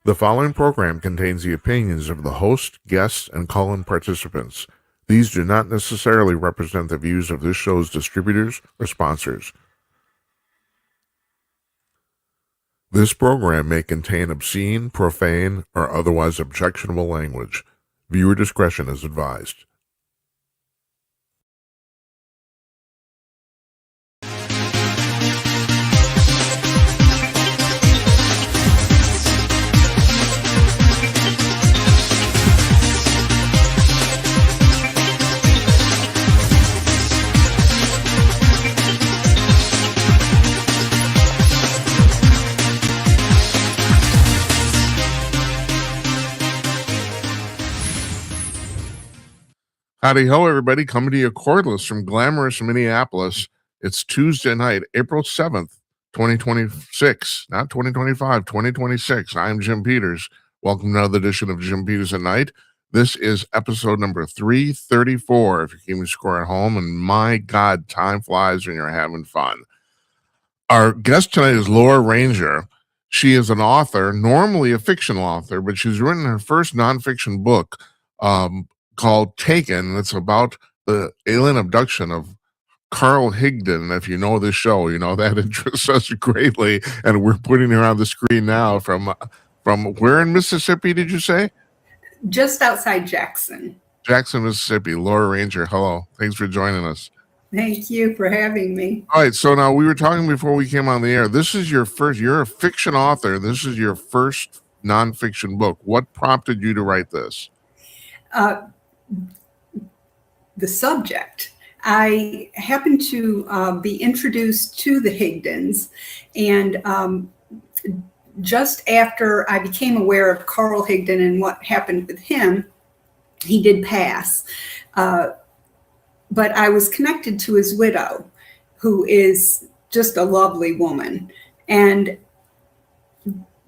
The following program contains the opinions of the host, guests, and call-in participants. These do not necessarily represent the views of this show's distributors or sponsors. This program may contain obscene, profane, or otherwise objectionable language. Viewer discretion is advised. Howdy ho, everybody. Coming to you cordless from glamorous Minneapolis. It's Tuesday night, April 7th, 2026. Not 2025, 2026. I'm Jim Peters. Welcome to another edition of Jim Peters at Night. This is episode number 334, if you're keeping score at home. And my God, time flies when you're having fun. Our guest tonight is Laura Ranger. She is an author, normally a fiction author, but she's written her first nonfiction book, called Taken. It's about the alien abduction of Carl Higdon. If you know this show, you know that interests us greatly, and we're putting her on the screen now from where in Mississippi did you say? Just outside Jackson, Mississippi. Laura Ranger, hello. Thanks for joining us. Thank you for having me. All right, so now we were talking before we came on the air. This is your first, you're a fiction author. This is your first nonfiction book. What prompted you to write this? The subject. I happened to be introduced to the Higdons, and just after I became aware of Carl Higdon and what happened with him, he did pass. But I was connected to his widow, who is just a lovely woman. And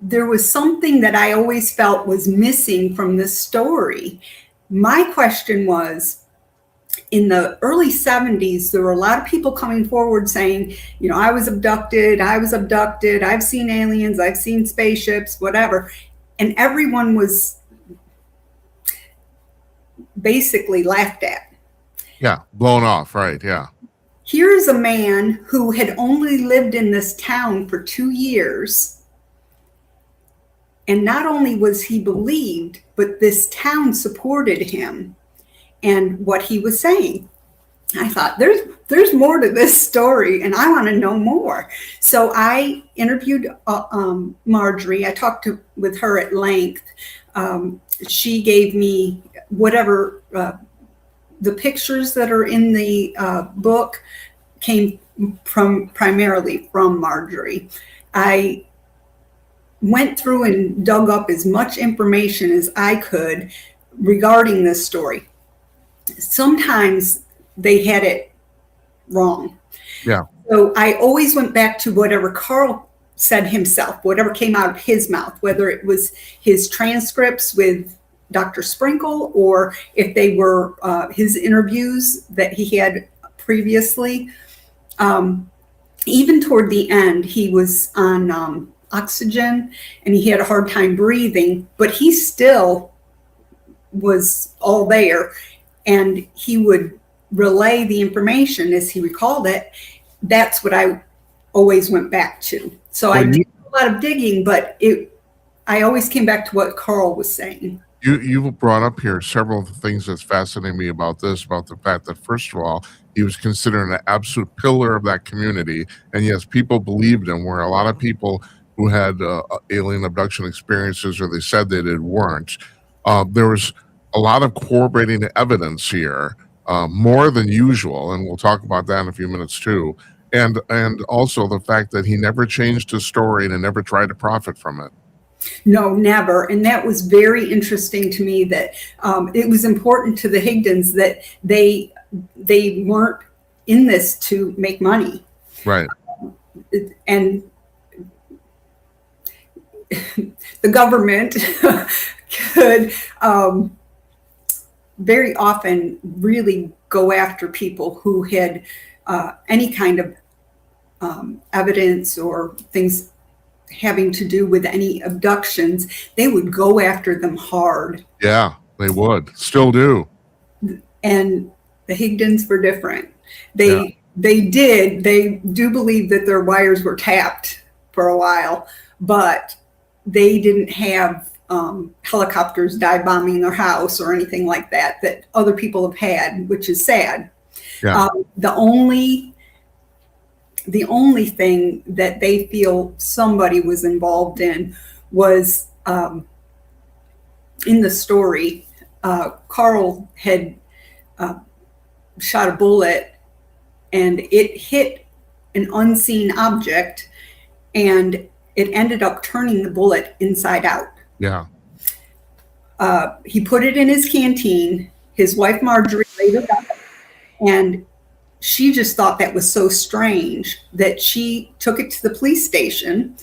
there was something that I always felt was missing from this story. My question was, in the early 70s, there were a lot of people coming forward saying, you know, I was abducted, I've seen aliens, I've seen spaceships, whatever. And everyone was basically laughed at. Yeah, blown off, right, yeah. Here's a man who had only lived in this town for 2 years. And not only was he believed, but this town supported him and what he was saying. I thought, there's more to this story, and I want to know more. So I interviewed Marjorie. I talked with her at length. She gave me whatever the pictures that are in the book came primarily from Marjorie. I went through and dug up as much information as I could regarding this story. Sometimes they had it wrong. Yeah. So I always went back to whatever Carl said himself, whatever came out of his mouth, whether it was his transcripts with Dr. Sprinkle or if they were his interviews that he had previously. Even toward the end, he was on oxygen and he had a hard time breathing, but he still was all there, and he would relay the information as he recalled it. That's what I always went back to. So I did a lot of digging, but I always came back to what Carl was saying. You brought up here several of the things that's fascinating me about this, about the fact that, first of all, he was considered an absolute pillar of that community. And yes, people believed him, where a lot of people who had alien abduction experiences, or they said they did, weren't. There was a lot of corroborating evidence here, more than usual, and we'll talk about that in a few minutes too. And also the fact that he never changed his story and never tried to profit from it. No, never. And that was very interesting to me, that it was important to the Higdons that they weren't in this to make money. Right. And the government could very often really go after people who had any kind of evidence or things having to do with any abductions, they would go after them hard. Yeah, they would. Still do. And the Higdons were different. They do believe that their wires were tapped for a while, but they didn't have helicopters dive bombing their house or anything like that other people have had, which is sad. Yeah. The only thing that they feel somebody was involved in was in the story, Carl had shot a bullet and it hit an unseen object and it ended up turning the bullet inside out. Yeah. He put it in his canteen. His wife Marjorie later got it, and she just thought that was so strange that she took it to the police station.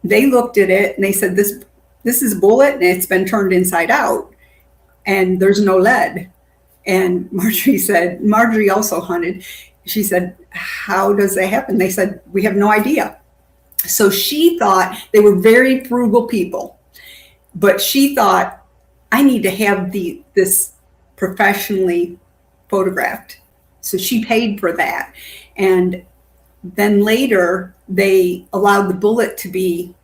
They looked at it and they said, this is a bullet and it's been turned inside out and there's no lead. And Marjorie also hunted. She said, how does that happen? They said, we have no idea. So she thought, they were very frugal people, but she thought, I need to have this professionally photographed. So she paid for that. And then later they allowed the bullet to be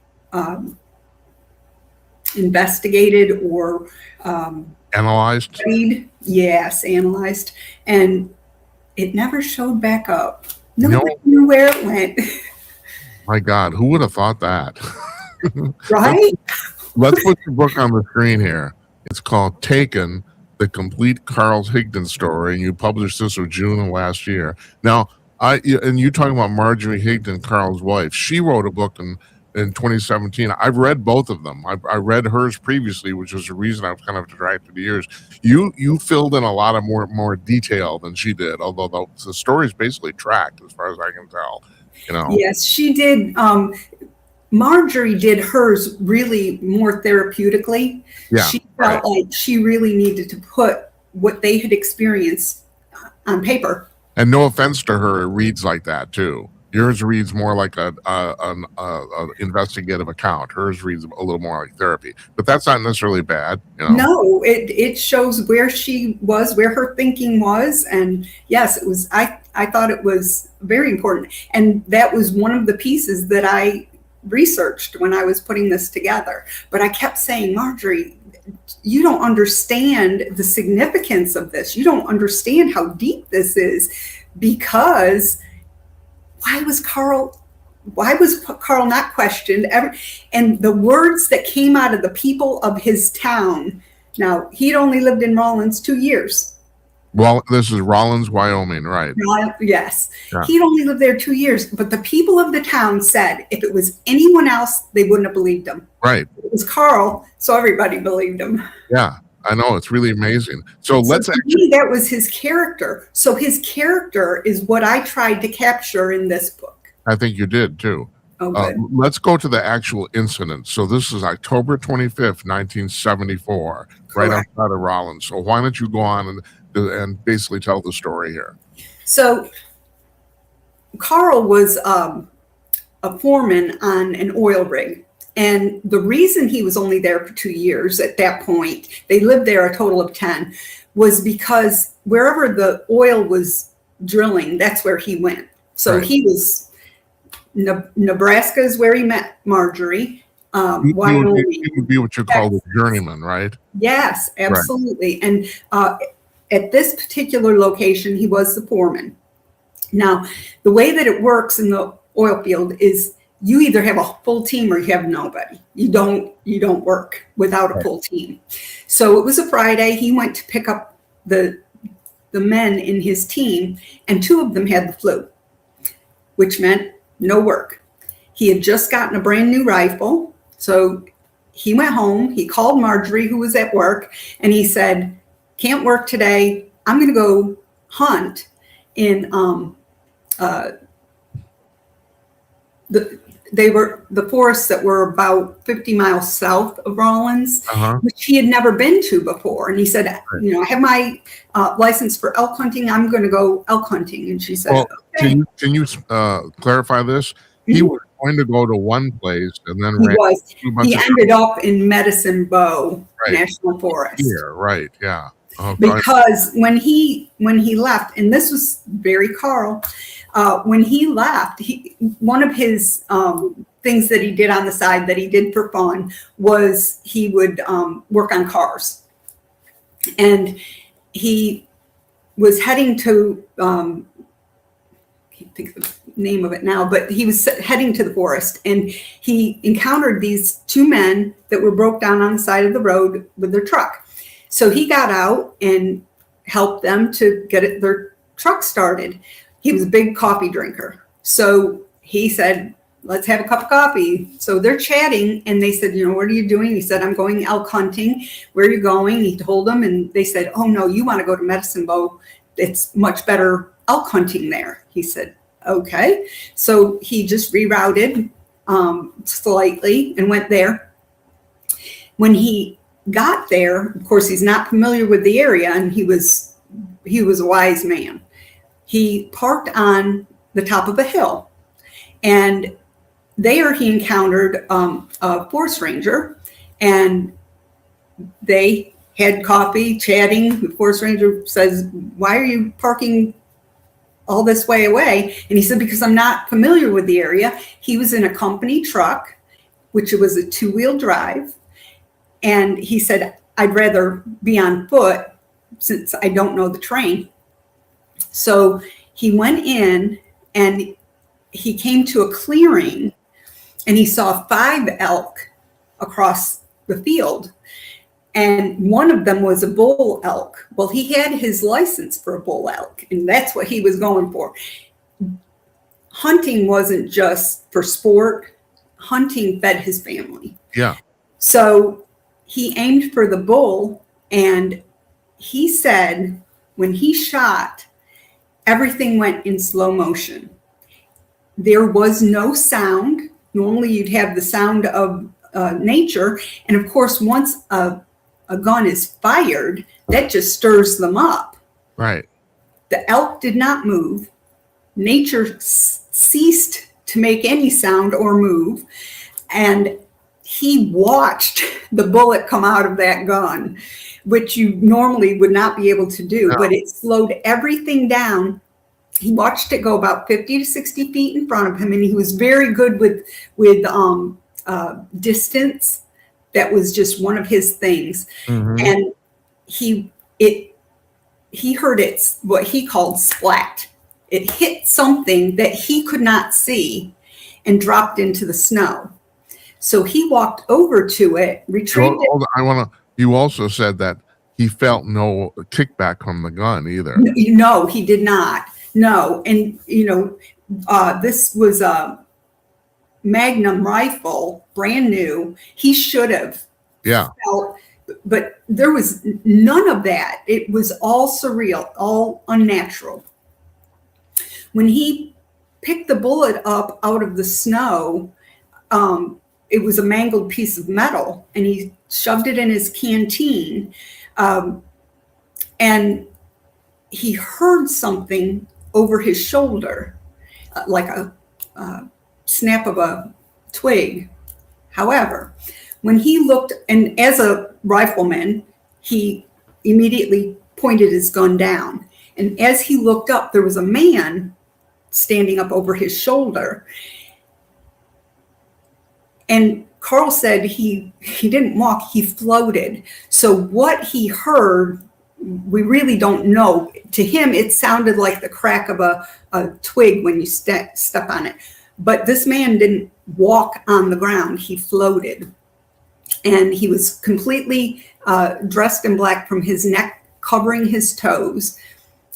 investigated or analyzed. Studied. Yes, analyzed. And it never showed back up. Nobody knew where it went. My God, who would have thought that? Right? Let's put your book on the screen here. It's called Taken, the complete Carl Higdon story, and you published this in June of last year. Now, you talking about Marjorie Higdon, Carl's wife. She wrote a book in 2017. I've read both of them. I read hers previously, which was the reason I was kind of distracted for years. You filled in a lot of more detail than she did, although the story's basically tracked as far as I can tell. Yes, she did. Marjorie did hers really more therapeutically. Yeah, she felt like she really needed to put what they had experienced on paper. And no offense to her, it reads like that too. Yours reads more like an investigative account. Hers reads a little more like therapy, but that's not necessarily bad. No, it shows where she was, where her thinking was, and yes, it was. I thought it was very important, and that was one of the pieces that I researched when I was putting this together. But I kept saying, Marjorie, you don't understand the significance of this. You don't understand how deep this is, because why was Carl not questioned ever? And the words that came out of the people of his town. Now, he'd only lived in Rawlins 2 years. Well, this is Rawlins, Wyoming, right? Yes. Yeah. He'd only lived there 2 years, but the people of the town said if it was anyone else, they wouldn't have believed him. Right. It was Carl, so everybody believed him. Yeah, I know. It's really amazing. So let's actually. That was his character. So his character is what I tried to capture in this book. I think you did too. Oh, good. Let's go to the actual incident. So this is October 25th, 1974, right outside of Rawlins. So why don't you go on and basically tell the story here? So Carl was a foreman on an oil rig. And the reason he was only there for 2 years at that point, they lived there a total of 10, was because wherever the oil was drilling, that's where he went. So he was, Nebraska is where he met Marjorie. Wyoming. He would be what you call a journeyman, right? Yes, absolutely. Right. And at this particular location, he was the foreman. Now, the way that it works in the oil field is you either have a full team or you have nobody. You don't work without a full team. So it was a Friday. He went to pick up the men in his team, and 2 of them had the flu, which meant no work. He had just gotten a brand new rifle. So he went home. He called Marjorie, who was at work, and he said, can't work today. I'm going to go hunt in the forests that were about 50 miles south of Rawlins, which he had never been to before. And he said, I have my license for elk hunting. I'm going to go elk hunting. And she said, well, okay. Can you clarify this? He going to go to one place and then He ran was. through a bunch He of ended up in Medicine Bow Right. National Forest. here, right? Yeah. Oh, Because when he left, and this was very Carl, when he left, one of his things that he did on the side that he did for fun was he would work on cars, and he was heading to can't think of the name of it now, but he was heading to the forest, and he encountered these two men that were broke down on the side of the road with their truck. So he got out and helped them to get their truck started. He was a big coffee drinker. So he said, let's have a cup of coffee. So they're chatting, and they said, what are you doing? He said, I'm going elk hunting. Where are you going? He told them, and they said, oh no, you want to go to Medicine Bow. It's much better elk hunting there. He said, okay. So he just rerouted slightly and went there. When he got there, of course, he's not familiar with the area, and he was a wise man. He parked on the top of a hill, and there he encountered a forest ranger, and they had coffee, chatting. The forest ranger says, why are you parking all this way away? And he said, because I'm not familiar with the area. He was in a company truck, which was a 2-wheel drive. And he said, I'd rather be on foot since I don't know the terrain. So he went in, and he came to a clearing, and he saw 5 elk across the field. And one of them was a bull elk. Well, he had his license for a bull elk, and that's what he was going for. Hunting wasn't just for sport. Hunting fed his family. Yeah. So he aimed for the bull, and he said when he shot, everything went in slow motion. There was no sound. Normally you'd have the sound of nature. And of course, once a gun is fired, that just stirs them up. Right. The elk did not move. Nature ceased to make any sound or move. And he watched the bullet come out of that gun, which you normally would not be able to do, but it slowed everything down. He watched it go about 50 to 60 feet in front of him, and he was very good with distance. That was just one of his things. Mm-hmm. And he heard it, what he called splat. It hit something that he could not see and dropped into the snow. So he walked over to it, retrieved it. You also said that he felt no kickback from the gun either. No, he did not. No. And, this was a Magnum rifle, brand new. He should have felt, but there was none of that. It was all surreal, all unnatural. When he picked the bullet up out of the snow, it was a mangled piece of metal, and he shoved it in his canteen. And he heard something over his shoulder, like a snap of a twig. However, when he looked, and as a rifleman, he immediately pointed his gun down. And as he looked up, there was a man standing up over his shoulder. And Carl said he didn't walk, he floated. So what he heard, we really don't know. To him, it sounded like the crack of a twig when you step on it. But this man didn't walk on the ground, he floated. And he was completely dressed in black from his neck, covering his toes.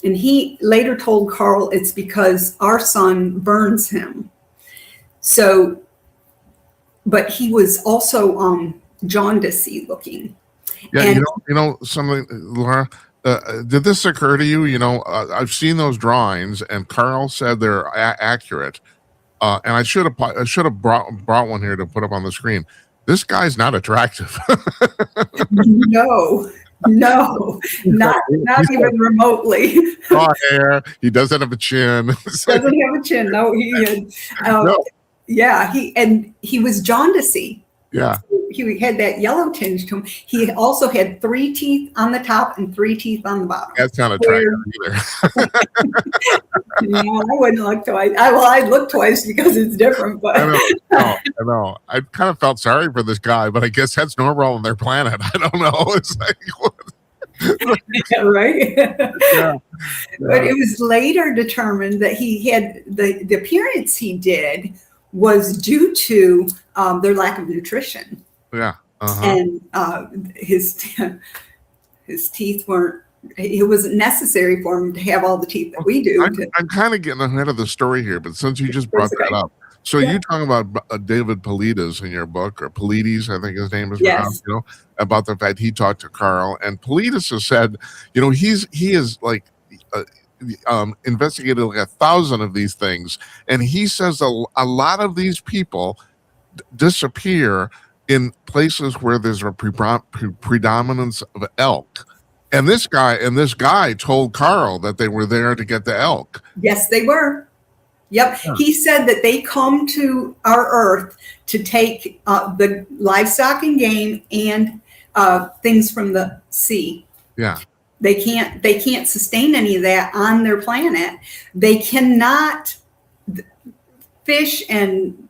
And he later told Carl it's because our sun burns him. So, but he was also jaundicey looking. Yeah, and, something, Laura, did this occur to you? I've seen those drawings, and Carl said they're accurate. And I should have brought one here to put up on the screen. This guy's not attractive. No, not even remotely. Raw hair. He doesn't have a chin. Doesn't have a chin. No, he had. No. Yeah, he was jaundicey. Yeah. He had that yellow tinge to him. He also had 3 teeth on the top and 3 teeth on the bottom. That's not attractive either. Yeah, I wouldn't look twice. I'd look twice because it's different. But I know. I kind of felt sorry for this guy, but I guess that's normal on their planet. I don't know. It's like, yeah, right? Yeah. But it was later determined that he had the appearance he did was due to their lack of nutrition. Yeah. And his teeth weren't. It wasn't necessary for him to have all the teeth that we do. I'm kind of getting ahead of the story here, but since you just brought that up, so you talk about David Paulides in your book, or Paulides, I think his name is pronounced, about the fact he talked to Carl, and Paulides has said, he is like investigated like 1,000 of these things, and he says a lot of these people disappear in places where there's a predominance of elk. And this guy told Carl that they were there to get the elk. Yes, they were. Yep. Yeah. He said that they come to our Earth to take the livestock and game and things from the sea. Yeah. They can't sustain any of that on their planet. They cannot. Fish and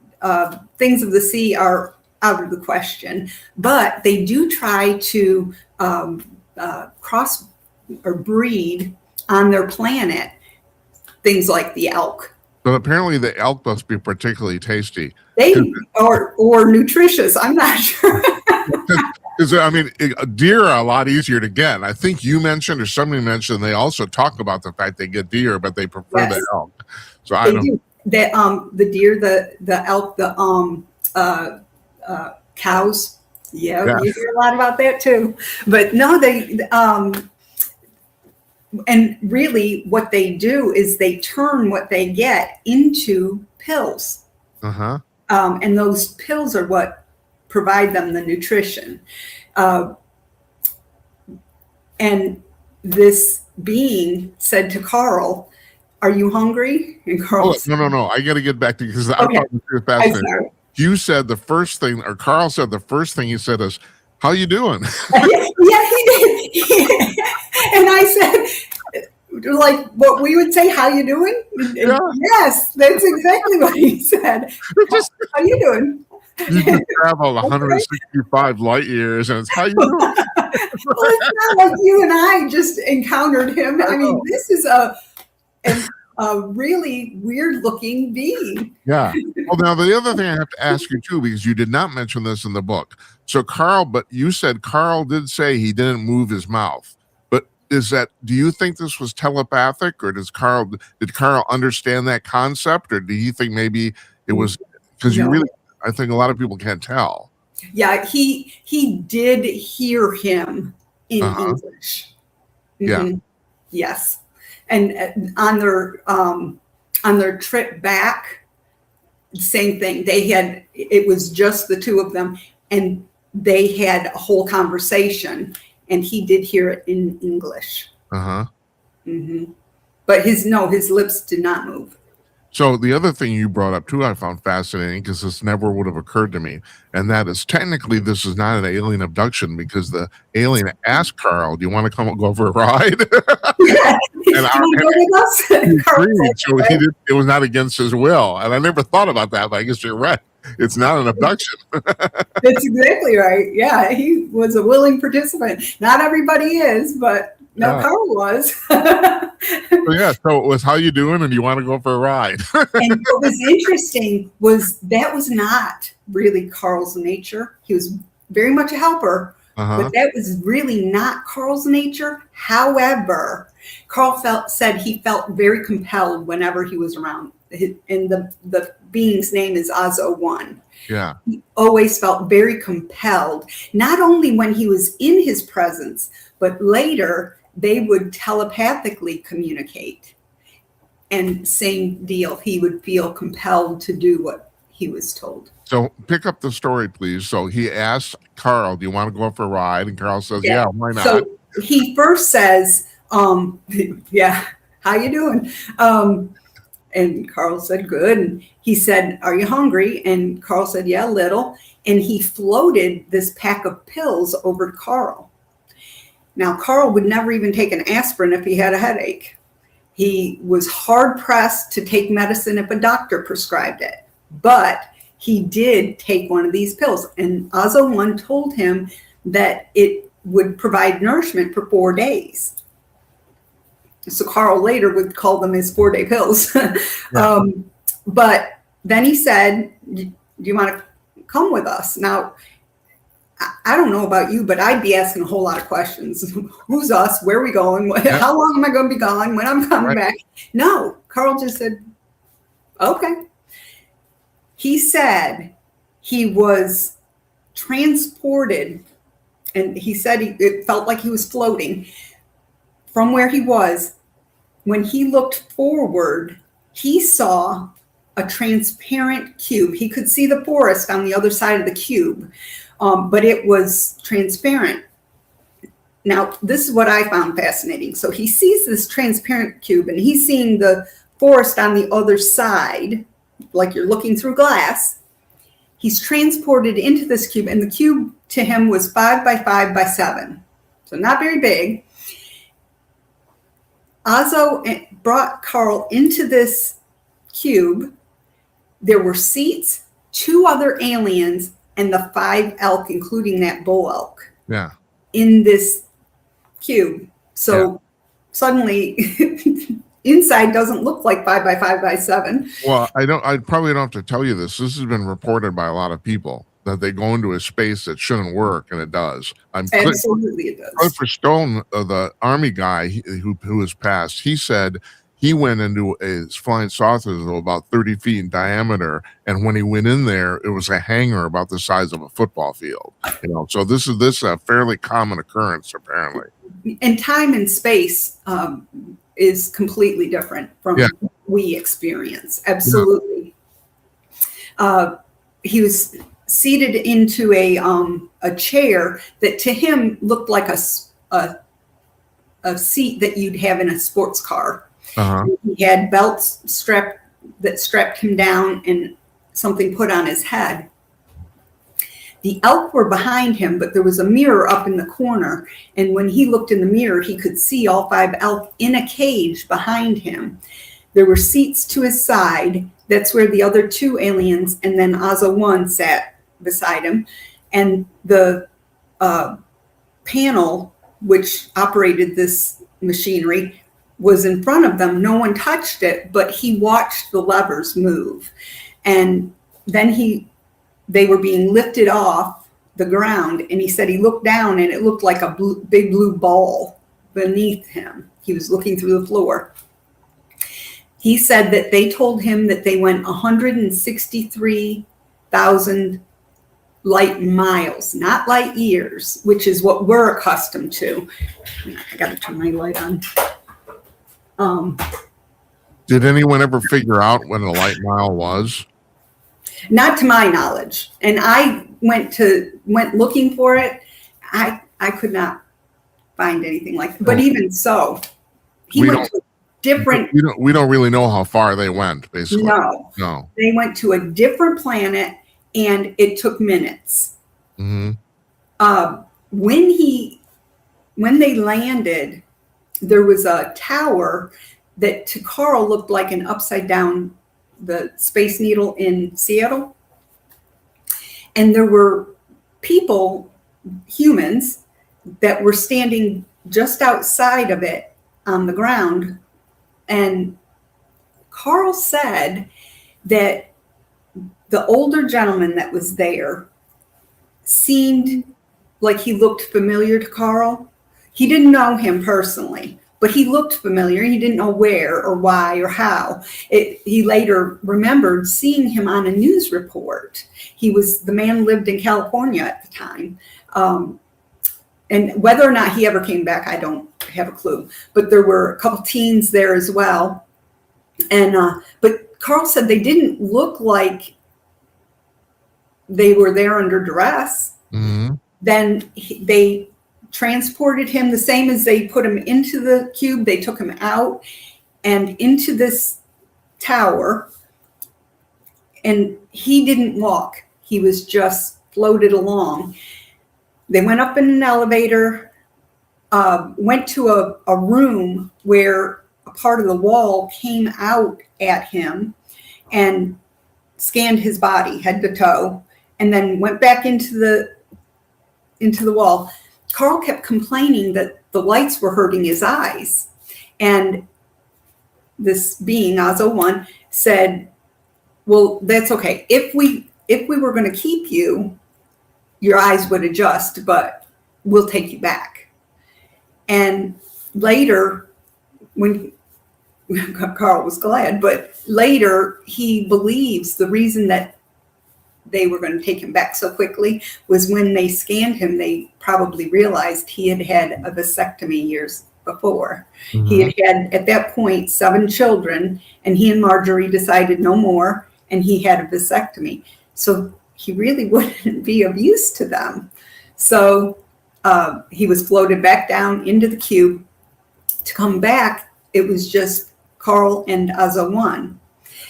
things of the sea are out of the question, but they do try to cross or breed on their planet things like the elk. But apparently the elk must be particularly tasty. Or nutritious. I'm not sure. Because I mean, deer are a lot easier to get. I think you mentioned, or somebody mentioned, they also talk about the fact they get deer, but they prefer the elk. So I don't. The deer, the elk, the cows. Yeah, you hear a lot about that too. But no, and really what they do is they turn what they get into pills. And those pills are what provide them the nutrition. And this being said to Carl, "Are you hungry?" And Carl said, no. I got to get back to you because I thought this was fascinating. You said the first thing, or Carl said the first thing he said is, "How you doing?" Yeah, he did. And I said, like what we would say, "How you doing?" Yeah. Yes, that's exactly what he said. How you doing? You just traveled 165 light years, and it's how you doing? Well, it's not like you and I just encountered him. I mean, this is a really weird looking being. Yeah. Well, now the other thing I have to ask you too, because you did not mention this in the book. So but you said Carl did say he didn't move his mouth. But do you think this was telepathic, or did Carl understand that concept, or do you think maybe it was, because I think a lot of people can't tell. Yeah, he did hear him in English. Yeah. Yes. And on their trip back, same thing. It was just the two of them, and they had a whole conversation, and he did hear it in English. But his lips did not move. So the other thing you brought up too, I found fascinating, because this never would have occurred to me, and that is technically this is not an alien abduction, because the alien asked Carl, "Do you want to go for a ride?" And so it was not against his will, and I never thought about that. But I guess you're right; it's not an abduction. That's exactly right. Yeah, he was a willing participant. Not everybody is, but Carl was. So it was, "How you doing? And you want to go for a ride?" And what was interesting was that was not really Carl's nature. He was very much a helper, but that was really not Carl's nature. However, Carl said he felt very compelled whenever he was around. And the being's name is Azo-1. Yeah. He always felt very compelled, not only when he was in his presence, but later they would telepathically communicate. And same deal, he would feel compelled to do what he was told. So pick up the story, please. So he asked Carl, "Do you want to go for a ride?" And Carl says, "Yeah, why not?" So he first says, "Yeah, how you doing?" And Carl said, good. And he said, are you hungry? And Carl said, yeah, a little. And he floated this pack of pills over to Carl. Now, Carl would never even take an aspirin if he had a headache. He was hard pressed to take medicine if a doctor prescribed it. But he did take one of these pills. And Azo 1 told him that it would provide nourishment for 4 days. So Carl later would call them his 4-day pills. Yeah. But then he said, do you want to come with us? Now, I don't know about you, but I'd be asking a whole lot of questions. Who's us? Where are we going? How long am I going to be gone? When I'm coming back? No, Carl just said, okay. He said he was transported, and he said it felt like he was floating from where he was. When he looked forward, he saw a transparent cube. He could see the forest on the other side of the cube, but it was transparent. Now, this is what I found fascinating. So he sees this transparent cube, and he's seeing the forest on the other side, like you're looking through glass. He's transported into this cube, and the cube to him was 5 by 5 by 7. So not very big. Azo brought Carl into this cube. There were seats, 2 other aliens, and the 5 elk, including that bull elk, in this cube. So suddenly, inside doesn't look like 5 by 5 by 7. Well, I probably don't have to tell you this. This has been reported by a lot of people that they go into a space that shouldn't work, and it does. Absolutely, it does. Clifford Stone, the Army guy who has passed, he said he went into a flying saucer that was about 30 feet in diameter, and when he went in there, it was a hangar about the size of a football field. So this is a fairly common occurrence, apparently. And time and space is completely different from what we experience. Absolutely. He was seated into a chair that to him looked like a seat that you'd have in a sports car. He had belts that strapped him down and something put on his head. The elk were behind him, but there was a mirror up in the corner. And when he looked in the mirror, he could see all 5 elk in a cage behind him. There were seats to his side. That's where the other 2 aliens and then Azo 1 sat beside him. And the panel, which operated this machinery, was in front of them. No one touched it, but he watched the levers move. And then they were being lifted off the ground, and he said he looked down and it looked like a big blue ball beneath him. He was looking through the floor. He said that they told him that they went 163,000 light miles, not light years, which is what we're accustomed to. I got to turn my light on. Did anyone ever figure out what a light mile was? Not to my knowledge. And I went looking for it. I could not find anything like that. But even so, he went to a different. We don't really know how far they went, basically. No. They went to a different planet, and it took minutes. Mm-hmm. When they landed, there was a tower that to Carl looked like an upside down, the Space Needle in Seattle. And there were people, humans, that were standing just outside of it on the ground. And Carl said that the older gentleman that was there seemed like he looked familiar to Carl. He didn't know him personally, but he looked familiar. He didn't know where or why or how. He later remembered seeing him on a news report. The man lived in California at the time. And whether or not he ever came back, I don't have a clue. But there were a couple teens there as well. But Carl said they didn't look like they were there under duress. Mm-hmm. Then they transported him the same as they put him into the cube. They took him out and into this tower, and he didn't walk. He was just floated along. They went up in an elevator, went to a room where a part of the wall came out at him and scanned his body head to toe, and then went back into the wall. Carl kept complaining that the lights were hurting his eyes. And this being, Azo 1, said, well, that's okay. If we were going to keep you, your eyes would adjust, but we'll take you back. And later, when Carl was glad, but later he believes the reason that they were going to take him back so quickly was when they scanned him, they probably realized he had had a vasectomy years before. Mm-hmm. He had at that point 7 children, and he and Marjorie decided no more, and he had a vasectomy. So he really wouldn't be of use to them. So he was floated back down into the cube. To come back, it was just Carl and Azo 1.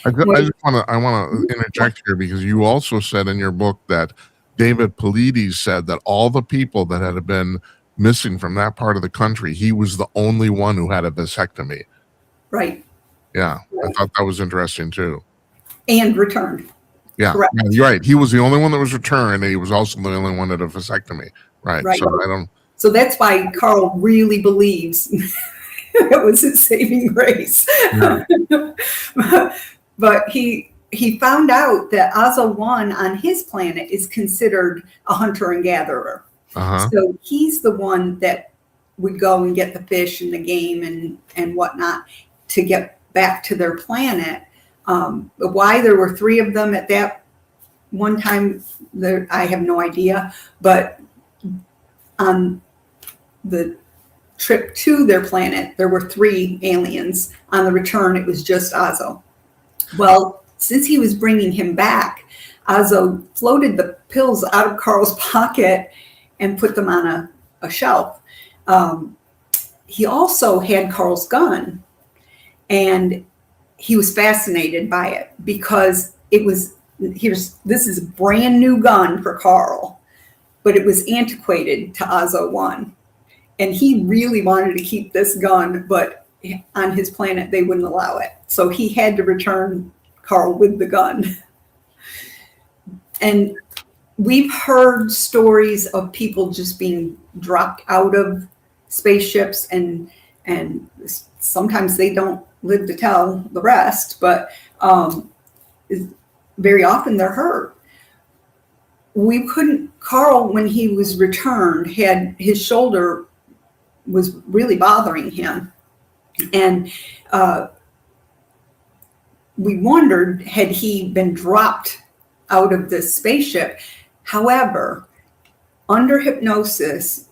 I want to interject here, because you also said in your book that David Paulides said that all the people that had been missing from that part of the country, he was the only one who had a vasectomy. Right. Yeah, right. I thought that was interesting too. And returned. Yeah, correct. Yeah, you're right. He was the only one that was returned, and he was also the only one that had a vasectomy. Right. So So that's why Carl really believes it was his saving grace. Yeah. But he found out that Azo 1 on his planet is considered a hunter and gatherer. Uh-huh. So he's the one that would go and get the fish and the game and whatnot to get back to their planet. Why there were 3 of them at that one time, I have no idea. But on the trip to their planet, there were 3 aliens. On the return, it was just Azo. Well, since he was bringing him back, Azo floated the pills out of Carl's pocket and put them on a shelf. He also had Carl's gun, and he was fascinated by it because this is a brand new gun for Carl, but it was antiquated to Azo 1. And he really wanted to keep this gun, but on his planet, they wouldn't allow it. So he had to return Carl with the gun. And we've heard stories of people just being dropped out of spaceships, and sometimes they don't live to tell the rest, but very often they're hurt. Carl, when he was returned, had his shoulder was really bothering him. And we wondered, had he been dropped out of this spaceship? However, under hypnosis,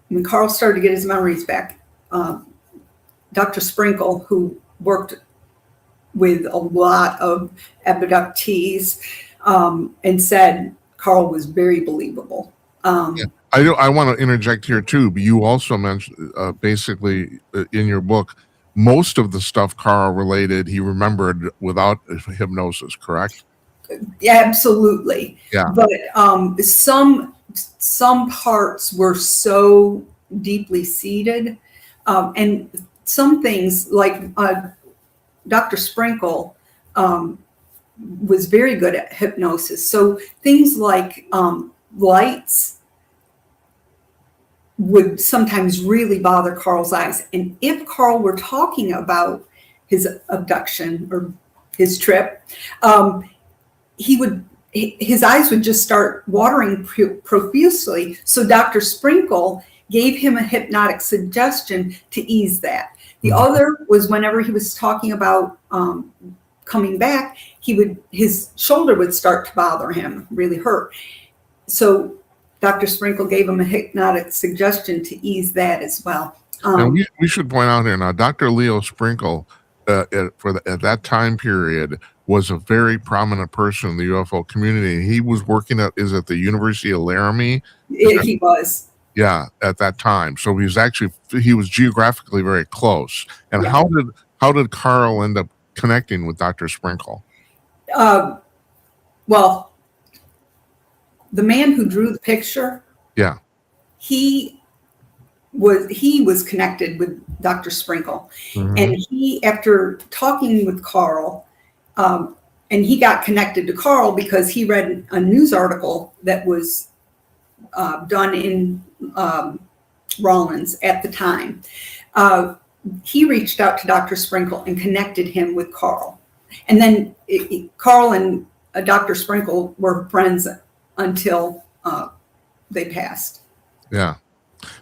when Carl started to get his memories back, Dr. Sprinkle, who worked with a lot of abductees, and said Carl was very believable. Yeah. I want to interject here too, but you also mentioned basically in your book, most of the stuff Carl related, he remembered without hypnosis, correct? Yeah, absolutely. Yeah. But some parts were so deeply seated, and some things like Dr. Sprinkle was very good at hypnosis. So things like lights would sometimes really bother Carl's eyes. And if Carl were talking about his abduction or his trip, his eyes would just start watering profusely. So Dr. Sprinkle gave him a hypnotic suggestion to ease that. The other was whenever he was talking about coming back, his shoulder would start to bother him, really hurt. So Dr. Sprinkle gave him a hypnotic suggestion to ease that as well. And we should point out here now, Dr. Leo Sprinkle, at that time period, was a very prominent person in the UFO community. He was working at the University of Laramie. He was. Yeah, at that time. So he was geographically very close. And yeah. How did Carl end up connecting with Dr. Sprinkle? Well, the man who drew the picture, Yeah. he was connected with Dr. Sprinkle. Mhm. And he, after talking with Carl, and he got connected to Carl because he read a news article that was done in Rawlins at the time. He reached out to Dr. Sprinkle and connected him with Carl. And then Carl and Dr. Sprinkle were friends until they passed. Yeah.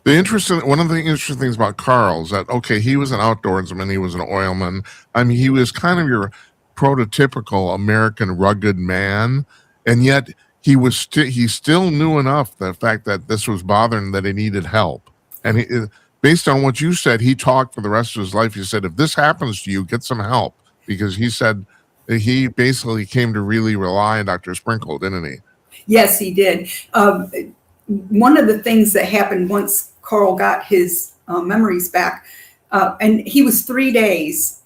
One of the interesting things about Carl is that, okay, he was an outdoorsman, he was an oilman. I mean, he was kind of your prototypical American rugged man, and yet he still knew enough, the fact that this was bothering him, that he needed help. And based on what you said, he talked for the rest of his life. He said, if this happens to you, get some help, because he said that he basically came to really rely on Dr. Sprinkle, didn't he? Yes, he did. One of the things that happened once Carl got his memories back, and he was 3 days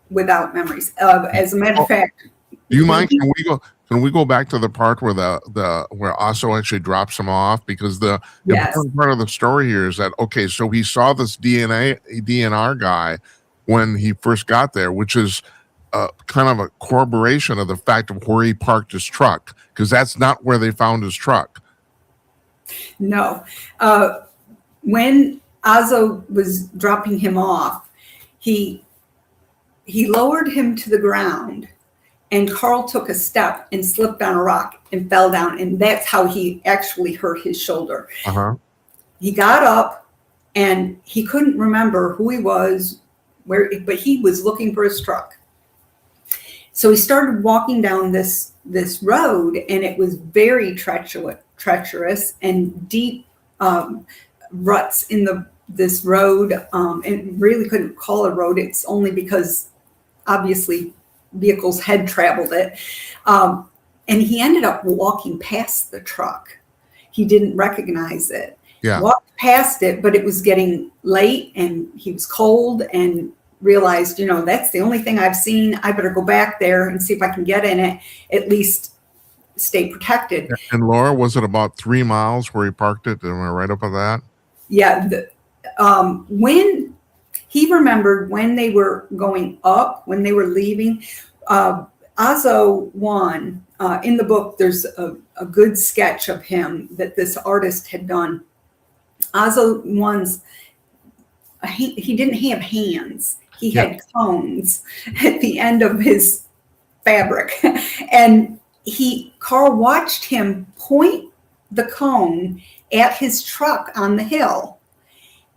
without memories. As a matter of fact, do you mind? Can we go back to the part where where Osso actually drops him off? Because the important part of the story here is that, okay, so he saw this DNR guy when he first got there, which is kind of a corroboration of the fact of where he parked his truck, because that's not where they found his truck. No. When Osso was dropping him off, he lowered him to the ground, and Carl took a step and slipped on a rock and fell down, and that's how he actually hurt his shoulder. Uh-huh. He got up, and he couldn't remember who he was, but he was looking for his truck. So he started walking down this road, and it was very treacherous and deep ruts in this road. And really couldn't call it a road. It's only because obviously vehicles had traveled it. And he ended up walking past the truck. He didn't recognize it. Yeah. Walked past it, but it was getting late and he was cold, and realized, that's the only thing I've seen. I better go back there and see if I can get in it, at least stay protected. And Laura, was it about 3 miles where he parked it? Am I right up on that? Yeah. When he remembered when they were going up, when they were leaving, Osso one, in the book, there's a good sketch of him that this artist had done. Osso one's, he didn't have hands. He had cones at the end of his fabric. And Carl watched him point the cone at his truck on the hill,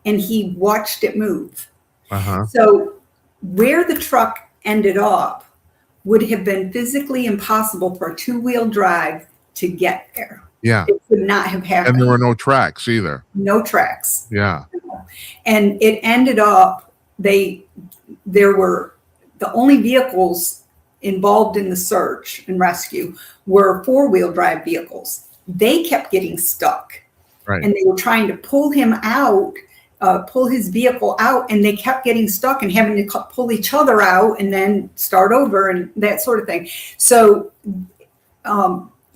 and he watched it move. Uh-huh. So where the truck ended up would have been physically impossible for a two-wheel drive to get there. Yeah. It could not have happened. And there were no tracks either. No tracks. Yeah. And it ended up, there were the only vehicles involved in the search and rescue were four-wheel drive vehicles. They kept getting stuck. Right. And they were trying to pull him out, pull his vehicle out, and they kept getting stuck and having to pull each other out and then start over and that sort of thing. So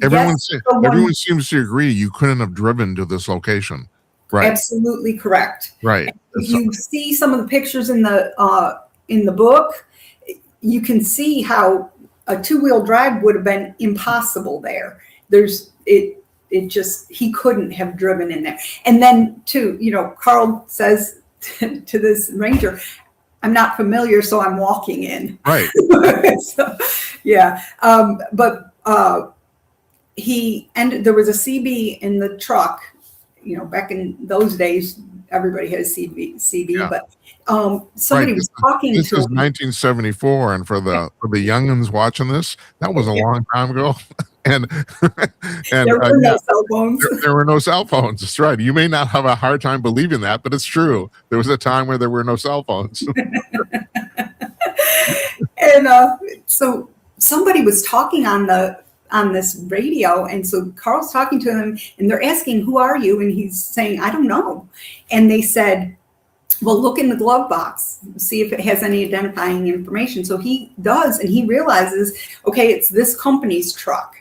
everyone seems to agree you couldn't have driven to this location. Right. Absolutely correct. Right. You see some of the pictures in the book. You can see how a two-wheel drive would have been impossible there. He couldn't have driven in there. And then too, Carl says to this ranger, I'm not familiar, so I'm walking in. Right. So, yeah. But there was a CB in the truck. Back in those days, everybody had a CB, yeah. But somebody was talking to him. This is 1974, and for the youngins watching this, that was a long time ago. And there were no cell phones. There were no cell phones. That's right. You may not have a hard time believing that, but it's true. There was a time where there were no cell phones. And so somebody was talking on this radio, and so Carl's talking to them, and they're asking, "Who are you?" And he's saying, "I don't know." And they said, well, look in the glove box, see if it has any identifying information. So he does, and he realizes, okay, it's this company's truck.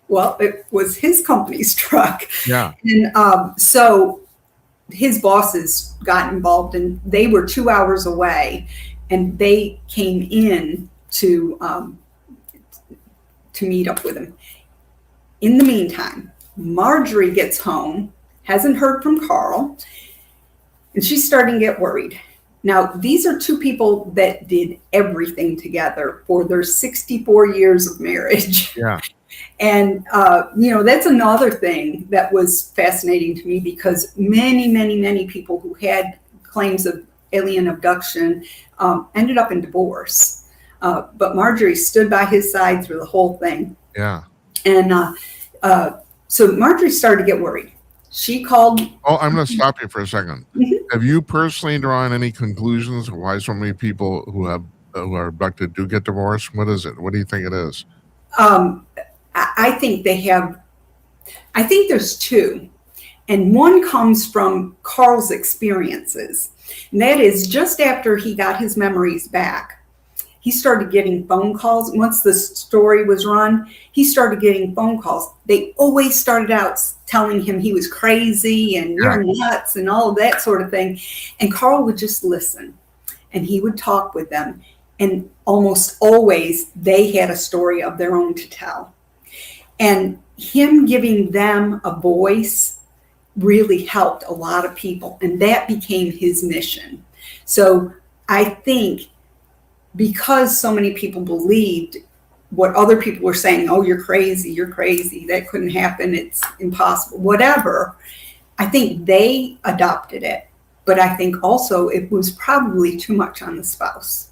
Well, it was his company's truck. Yeah. And so his bosses got involved, and they were 2 hours away, and they came in to meet up with him. In the meantime, Marjorie gets home, hasn't heard from Carl, and she's starting to get worried. Now, these are two people that did everything together for their 64 years of marriage. Yeah. And, that's another thing that was fascinating to me, because many people who had claims of alien abduction ended up in divorce. But Marjorie stood by his side through the whole thing. Yeah. And so Marjorie started to get worried. She called. Oh, I'm going to stop you for a second. Mm-hmm. Have you personally drawn any conclusions of why so many people who are abducted do get divorced? What is it? What do you think it is? I think I think there's two. And one comes from Carl's experiences. And that is, just after he got his memories back, he started getting phone calls. Once the story was run, he started getting phone calls. They always started out telling him he was crazy and you're nuts and all of that sort of thing. And Carl would just listen, and he would talk with them. And almost always they had a story of their own to tell. And him giving them a voice really helped a lot of people. And that became his mission. So I think, because so many people believed what other people were saying, oh, you're crazy, that couldn't happen, it's impossible, whatever, I think they adopted it. But I think also it was probably too much on the spouse.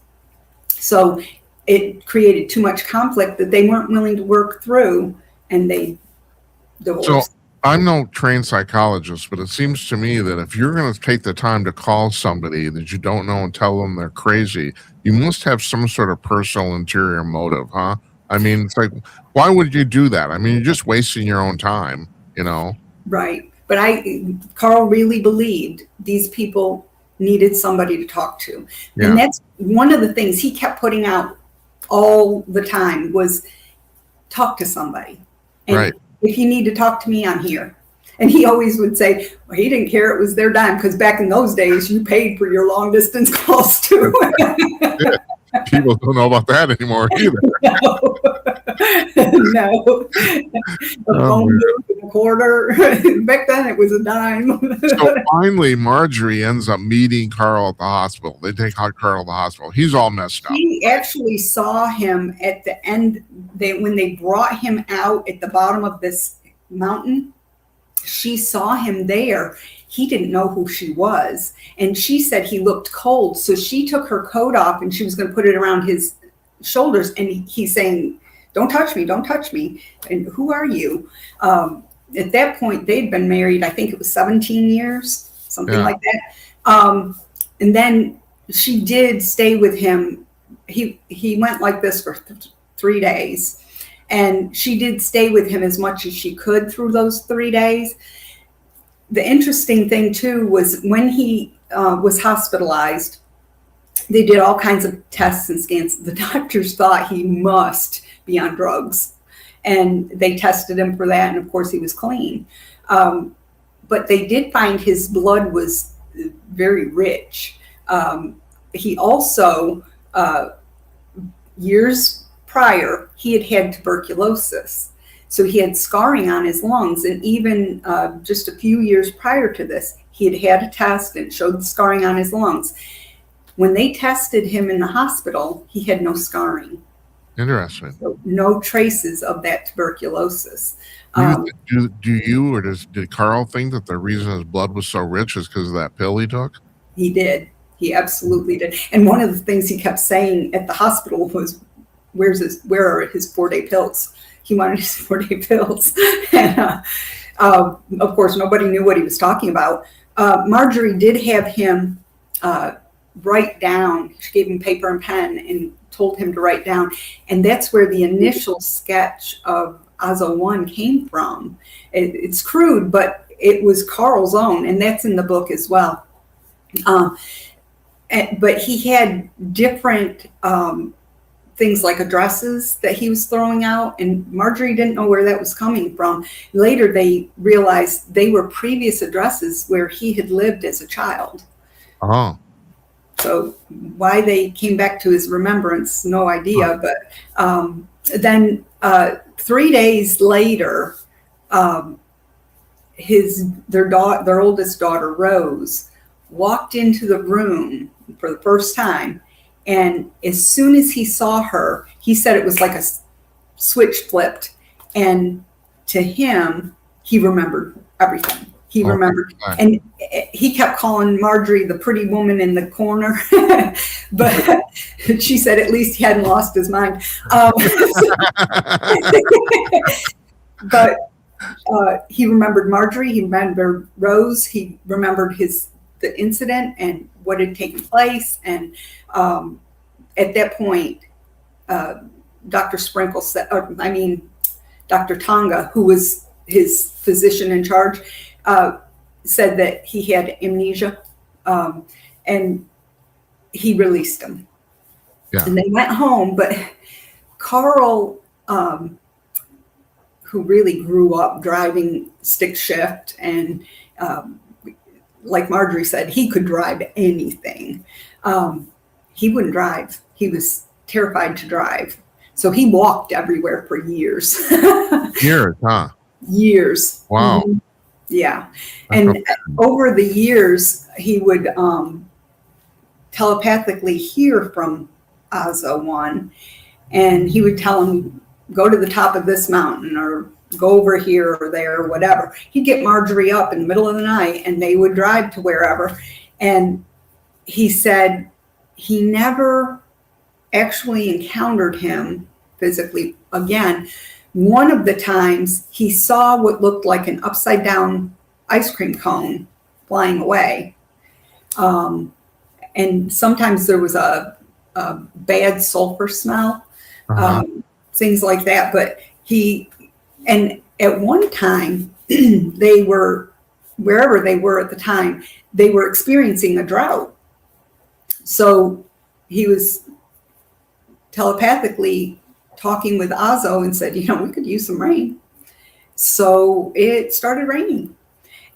So it created too much conflict that they weren't willing to work through, and they divorced. So I'm no trained psychologist, but it seems to me that if you're going to take the time to call somebody that you don't know and tell them they're crazy, you must have some sort of personal interior motive, huh? I mean, it's like, why would you do that? I mean, you're just wasting your own time, Right. But Carl really believed these people needed somebody to talk to. Yeah. And that's one of the things he kept putting out all the time was talk to somebody. And right. If you need to talk to me, I'm here. And he always would say, well, he didn't care. It was their dime, because back in those days, you paid for your long distance calls too. People don't know about that anymore either. No. The phone booth, a quarter. Back then, it was a dime. So finally, Marjorie ends up meeting Carl at the hospital. They take Carl to the hospital. He's all messed up. She actually saw him at the end. When they brought him out at the bottom of this mountain, she saw him there. He didn't know who she was. And she said he looked cold. So she took her coat off and she was going to put it around his shoulders. And he's saying, don't touch me, don't touch me. And who are you? At that point, they'd been married, I think it was 17 years, something like that. And then she did stay with him. He went like this for 3 days. And she did stay with him as much as she could through those 3 days. The interesting thing, too, was when he was hospitalized, they did all kinds of tests and scans. The doctors thought he must be on drugs. And they tested him for that. And, of course, he was clean. But they did find his blood was very rich. He also, years prior, he had tuberculosis. So he had scarring on his lungs. And even just a few years prior to this, he had a test and it showed the scarring on his lungs. When they tested him in the hospital, he had no scarring. Interesting. So no traces of that tuberculosis. Do you or did Carl think that the reason his blood was so rich is because of that pill he took? He did. He absolutely did. And one of the things he kept saying at the hospital was, where are his 4-day pills? He wanted his 4-day pills. And, of course, nobody knew what he was talking about. Marjorie did have him write down. She gave him paper and pen and told him to write down. And that's where the initial sketch of Ozo 1 came from. It's crude, but it was Carl's own. And that's in the book as well. But he had different things like addresses that he was throwing out, and Marjorie didn't know where that was coming from. Later, they realized they were previous addresses where he had lived as a child. Oh. So why they came back to his remembrance, no idea. But then 3 days later, their oldest daughter, Rose, walked into the room for the first time. And as soon as he saw her, he said it was like a switch flipped. And to him, he remembered everything. He remembered. And he kept calling Marjorie the pretty woman in the corner. But she said at least he hadn't lost his mind. But he remembered Marjorie. He remembered Rose. He remembered the incident and what had taken place. And at that point, Dr. Sprinkle said, Dr. Tonga, who was his physician in charge, said that he had amnesia, and he released him. Yeah. And they went home, but Carl, who really grew up driving stick shift, and like Marjorie said, he could drive anything. He wouldn't drive. He was terrified to drive. So he walked everywhere for years. Years, huh? Years. Wow. Mm-hmm. Yeah. And over the years, he would telepathically hear from Ozzo one, and he would tell him, go to the top of this mountain, or go over here or there, or whatever. He'd get Marjorie up in the middle of the night, and they would drive to wherever. And he said he never actually encountered him physically again. One of the times he saw what looked like an upside down ice cream cone flying away. And sometimes there was a bad sulfur smell, things like that. But and at one time, they were, wherever they were at the time, they were experiencing a drought. So he was telepathically talking with Ozzo and said, we could use some rain. So it started raining.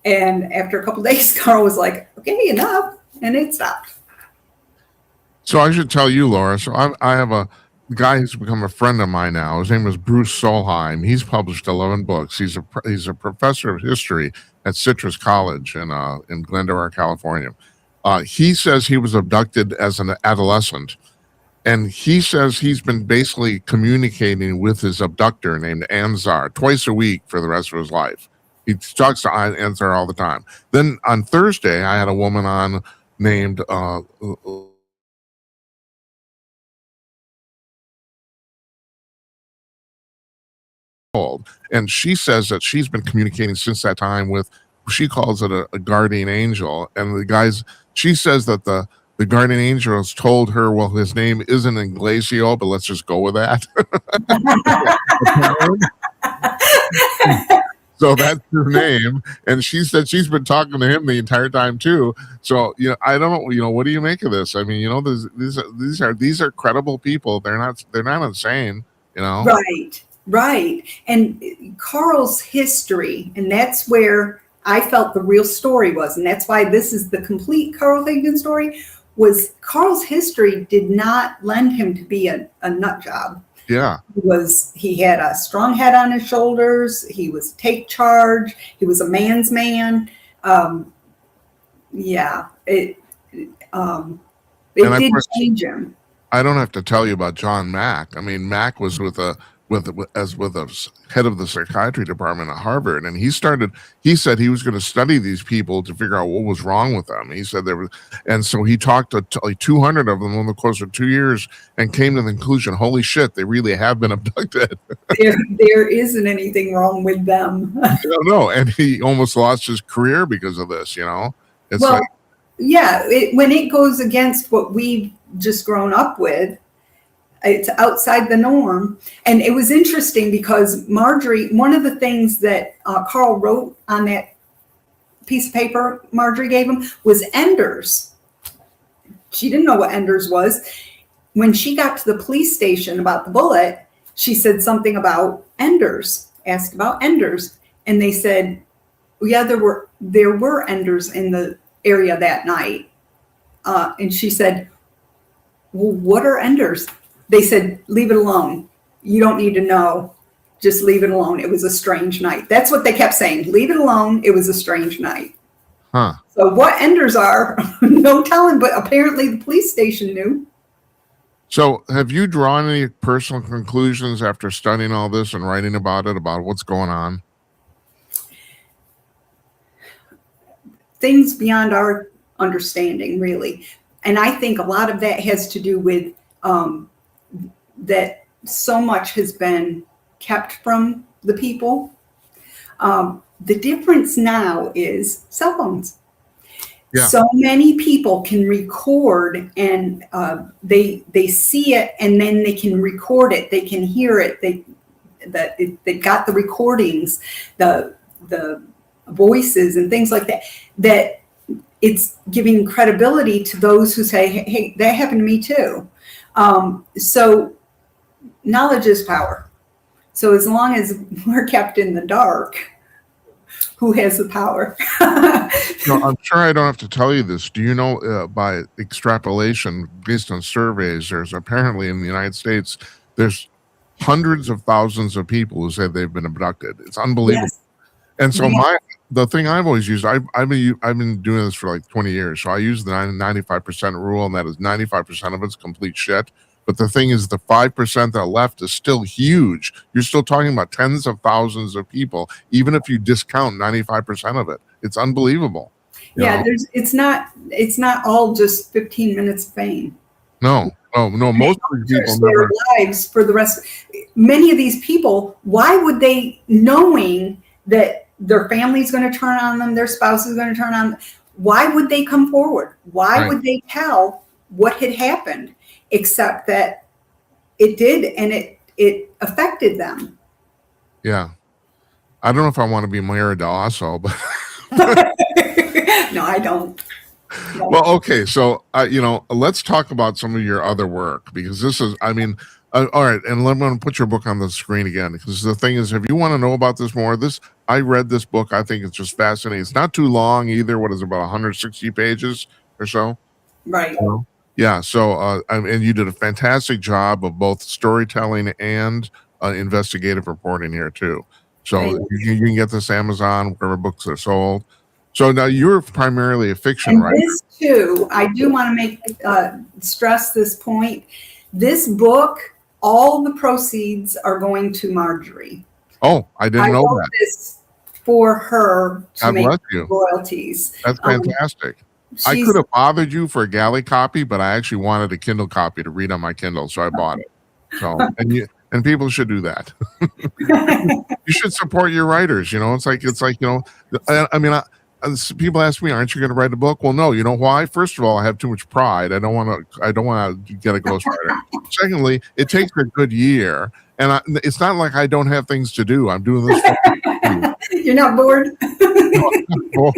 And after a couple of days, Carl was like, okay, enough. And it stopped. So I should tell you, Laura. So I have a guy who's become a friend of mine now. His name is Bruce Solheim. He's published 11 books. He's a professor of history at Citrus College in Glendora, California. He says he was abducted as an adolescent. And he says he's been basically communicating with his abductor named Anzar twice a week for the rest of his life. He talks to Anzar all the time. Then on Thursday, I had a woman on named and she says that she's been communicating since that time with, she calls it a guardian angel. And she says that the guardian angel has told her, well, his name isn't Iglesia, but let's just go with that. So that's his name. And she said she's been talking to him the entire time too. So, I don't know, what do you make of this? I mean, these are credible people. They're not insane, Right. And Carl's history, and that's where I felt the real story was. And that's why this is the complete Carl Higdon story. Was Carl's history did not lend him to be a nut job. Yeah. He had a strong head on his shoulders. He was take charge. He was a man's man. It did change him. I don't have to tell you about John Mack. I mean, Mack was with a head of the psychiatry department at Harvard, and he said he was going to study these people to figure out what was wrong with them. He said and so he talked to like 200 of them over the course of 2 years and came to the conclusion, holy shit, they really have been abducted. There isn't anything wrong with them. I don't know. And he almost lost his career because of this, It's when it goes against what we've just grown up with, it's outside the norm. And it was interesting because Marjorie, one of the things that Carl wrote on that piece of paper Marjorie gave him was Enders. She didn't know what Enders was. When she got to the police station about the bullet, she said something about Enders, asked about Enders. And they said, yeah, there were Enders in the area that night. And she said, well, what are Enders? They said, leave it alone. You don't need to know. Just leave it alone. It was a strange night. That's what they kept saying. Leave it alone. It was a strange night. Huh. So what Enders are, no telling, but apparently the police station knew. So have you drawn any personal conclusions after studying all this and writing about it, about what's going on? Things beyond our understanding, really. And I think a lot of that has to do with that so much has been kept from the people. The difference now is cell phones. Yeah. So many people can record, and they see it, and then they can record it. They can hear it. They've got the recordings, the voices, and things like that. That it's giving credibility to those who say, "Hey, that happened to me too." So knowledge is power. So as long as we're kept in the dark, who has the power? No, I'm sure I don't have to tell you this. Do you know, by extrapolation, based on surveys, there's apparently in the United States, there's hundreds of thousands of people who say they've been abducted. It's unbelievable. Yes. And so the thing I've always used, I've been doing this for like 20 years. So I use the 95% rule, and that is 95% of it's complete shit. But the thing is, the 5% that are left is still huge. You're still talking about tens of thousands of people, even if you discount 95% of it. It's unbelievable. Yeah, it's not all just 15 minutes of fame. No. Most of these people their lives for the rest. Many of these people, why would they, knowing that their family's going to turn on them, their spouse is going to turn on them, why would they come forward? Why would they tell what had happened? Except that it did, and it affected them. Yeah. I don't know if I want to be Mayor Delasso, but no, I don't. No. Well, okay. So, let's talk about some of your other work, because this is, all right. And I'm going to put your book on the screen again, because the thing is, if you want to know about this more, I read this book. I think it's just fascinating. It's not too long either. What is it, about 160 pages or so? Right. Yeah. So, and you did a fantastic job of both storytelling and investigative reporting here too. So you can get this Amazon, wherever books are sold. So now you're primarily a fiction writer. This too, I do want to stress this point. This book, all the proceeds are going to Marjorie. Oh, I didn't know that. This for her to God make bless you. royalties. That's fantastic. I could have bothered you for a galley copy, but I actually wanted a Kindle copy to read on my Kindle, so I bought it. So, and people should do that. You should support your writers. It's like people ask me, "Aren't you going to write a book?" Well, no. You know why? First of all, I have too much pride. I don't want to get a ghostwriter. Secondly, it takes a good year, and it's not like I don't have things to do. I'm doing this for You're not bored? No,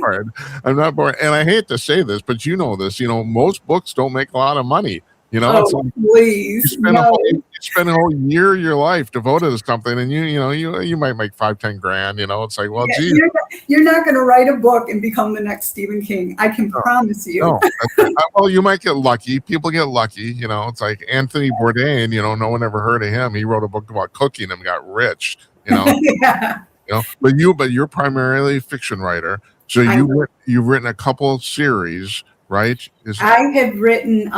I'm not bored. And I hate to say this, but you know this. Most books don't make a lot of money. It's like, please. You spend a whole year of your life devoted to something, and you might make 5-10 grand. It's like, well, geez. You're not going to write a book and become the next Stephen King. I can promise you. No. Well, you might get lucky. People get lucky. It's like Anthony Bourdain. No one ever heard of him. He wrote a book about cooking and got rich. Yeah. But you're primarily a fiction writer. So you've written a couple of series, right? I have written.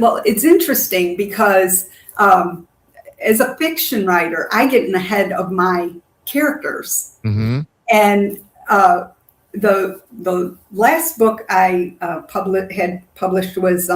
Well, it's interesting because as a fiction writer, I get in the head of my characters. Mm-hmm. And the last book I had published was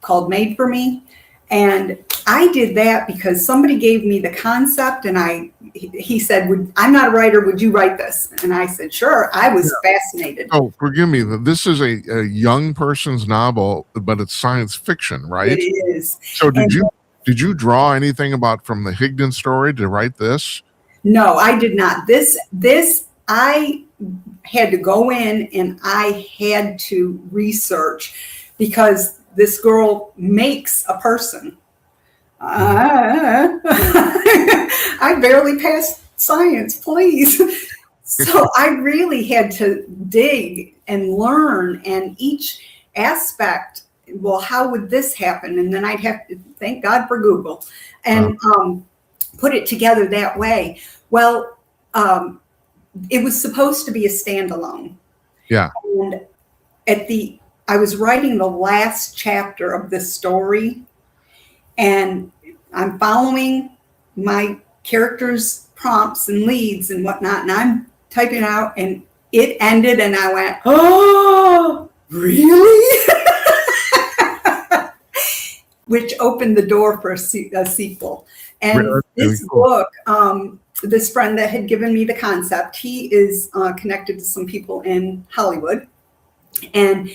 called Made for Me. And I did that because somebody gave me the concept, and he said, "I'm not a writer. Would you write this?" And I said, "Sure." I was fascinated. Oh, forgive me. This is a young person's novel, but it's science fiction, right? It is. So did you draw anything from the Higdon story to write this? No, I did not. This I had to go in and I had to research, because this girl makes a person. I barely passed science, please. So I really had to dig and learn, and each aspect, well, how would this happen? And then I'd have to thank God for Google and put it together that way. Well, it was supposed to be a standalone. Yeah. And I was writing the last chapter of this story, and I'm following my characters' prompts and leads and whatnot, and I'm typing out, and it ended, and I went, oh, really? Which opened the door for a sequel. And this book, this friend that had given me the concept, he is connected to some people in Hollywood. And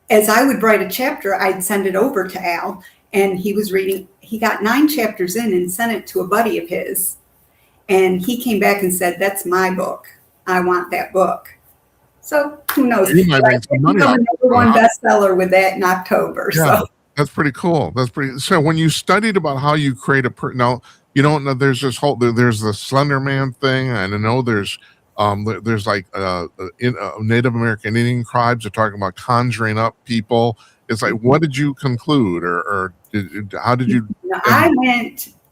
as I would write a chapter, I'd send it over to Al, and he was reading. He got 9 chapters in and sent it to a buddy of his. And he came back and said, that's my book. I want that book. So who knows? He might make some money off number one bestseller with that in October. Yeah, so that's pretty cool. So when you studied about how you create now, you don't know, there's this whole, there's the Slender Man thing. And I know there's like Native American Indian tribes are talking about conjuring up people. It's like, what did you conclude, or how did you?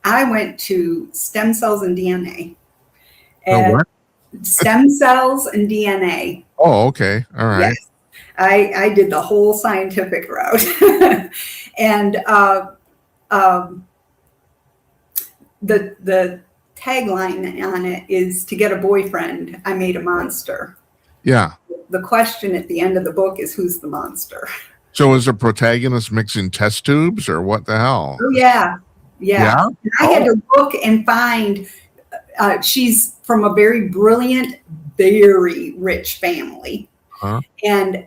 I went to stem cells and DNA. What? Stem cells and DNA. Oh, okay. All right. Yes. I did the whole scientific route. And the tagline on it is, to get a boyfriend, I made a monster. Yeah. The question at the end of the book is, who's the monster? So is the protagonist mixing test tubes, or what the hell? Oh, yeah. I had to look and find, she's from a very brilliant, very rich family. Huh? And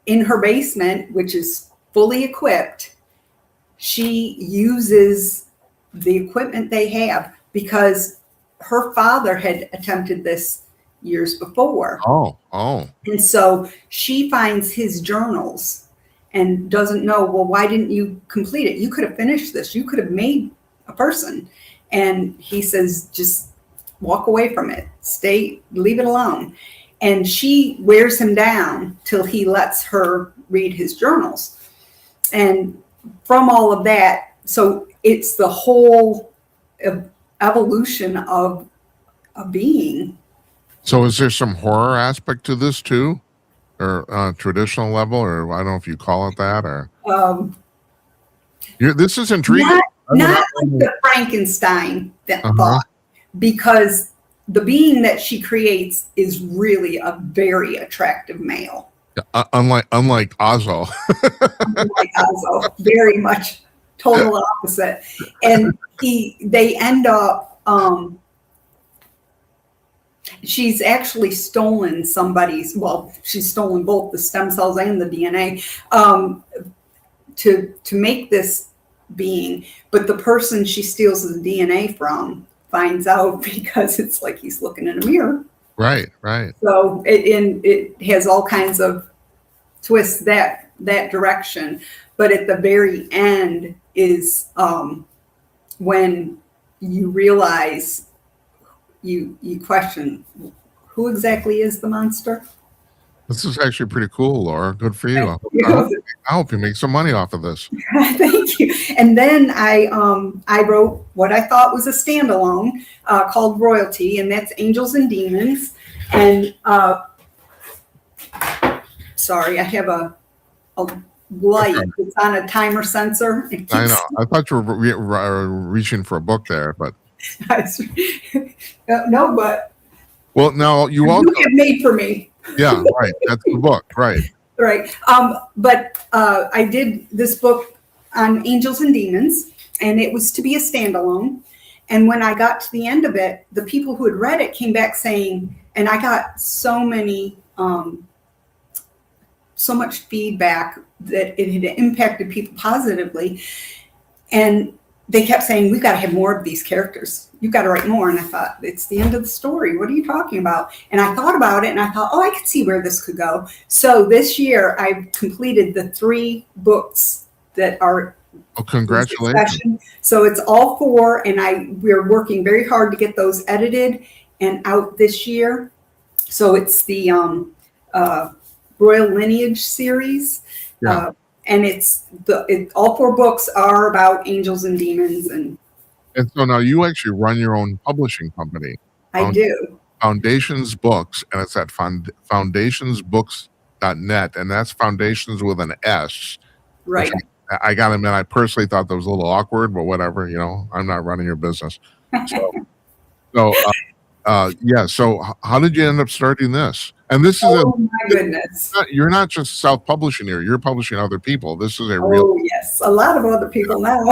in her basement, which is fully equipped, she uses the equipment they have, because her father had attempted this years before. Oh. And so she finds his journals and doesn't know, well, why didn't you complete it? You could have finished this. You could have made a person. And he says, just walk away from it. Leave it alone. And she wears him down till he lets her read his journals. And from all of that, so it's the whole evolution of a being. So is there some horror aspect to this too? Or traditional level, or I don't know if you call it that, or this is intriguing. Not like the Frankenstein thought, because the being that she creates is really a very attractive male. Unlike Ozzo. Unlike Ozzo, very much total opposite. And they end up. She's actually stolen somebody's. Well, she's stolen both the stem cells and the DNA to make this being. But the person she steals the DNA from finds out, because it's like he's looking in a mirror. Right. So it has all kinds of twists that direction. But at the very end is when you realize, you question, who exactly is the monster? This is actually pretty cool, Laura. Good for you. I hope you make some money off of this. Thank you. And then I wrote what I thought was a standalone called Royalty, and that's Angels and Demons. And sorry, I have a light. It's on a timer sensor. I know. I thought you were reaching for a book there, but no, but well, now you also have made for me. Yeah, right. That's the book, right? Right. But I did this book on Angels and Demons, and it was to be a standalone. And when I got to the end of it, the people who had read it came back saying, and I got so much feedback that it had impacted people positively. And they kept saying, we've got to have more of these characters. You've got to write more. And I thought, it's the end of the story. What are you talking about? And I thought about it and I thought, oh, I could see where this could go. So this year I completed the 3 books that are. Oh, congratulations. So it's all 4, and we're working very hard to get those edited and out this year. So it's the Royal Lineage series. Yeah. And all 4 books are about angels and demons. And so now you actually run your own publishing company. I do. Foundations Books, and it's at foundationsbooks.net, and that's foundations with an S. Right. I got to admit, I personally thought that was a little awkward, but whatever, I'm not running your business. So how did you end up starting this? And this is my goodness. You're not just self-publishing here. You're publishing other people. This is a real. Oh, yes. A lot of other people now.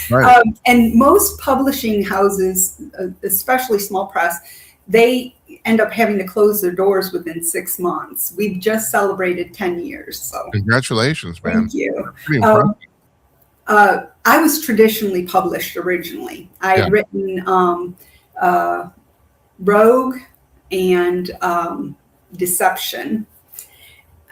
Right. And most publishing houses, especially small press, they end up having to close their doors within 6 months. We've just celebrated 10 years. So congratulations, man. Thank you. Pretty impressive. I was traditionally published originally. I had written Rogue and Deception.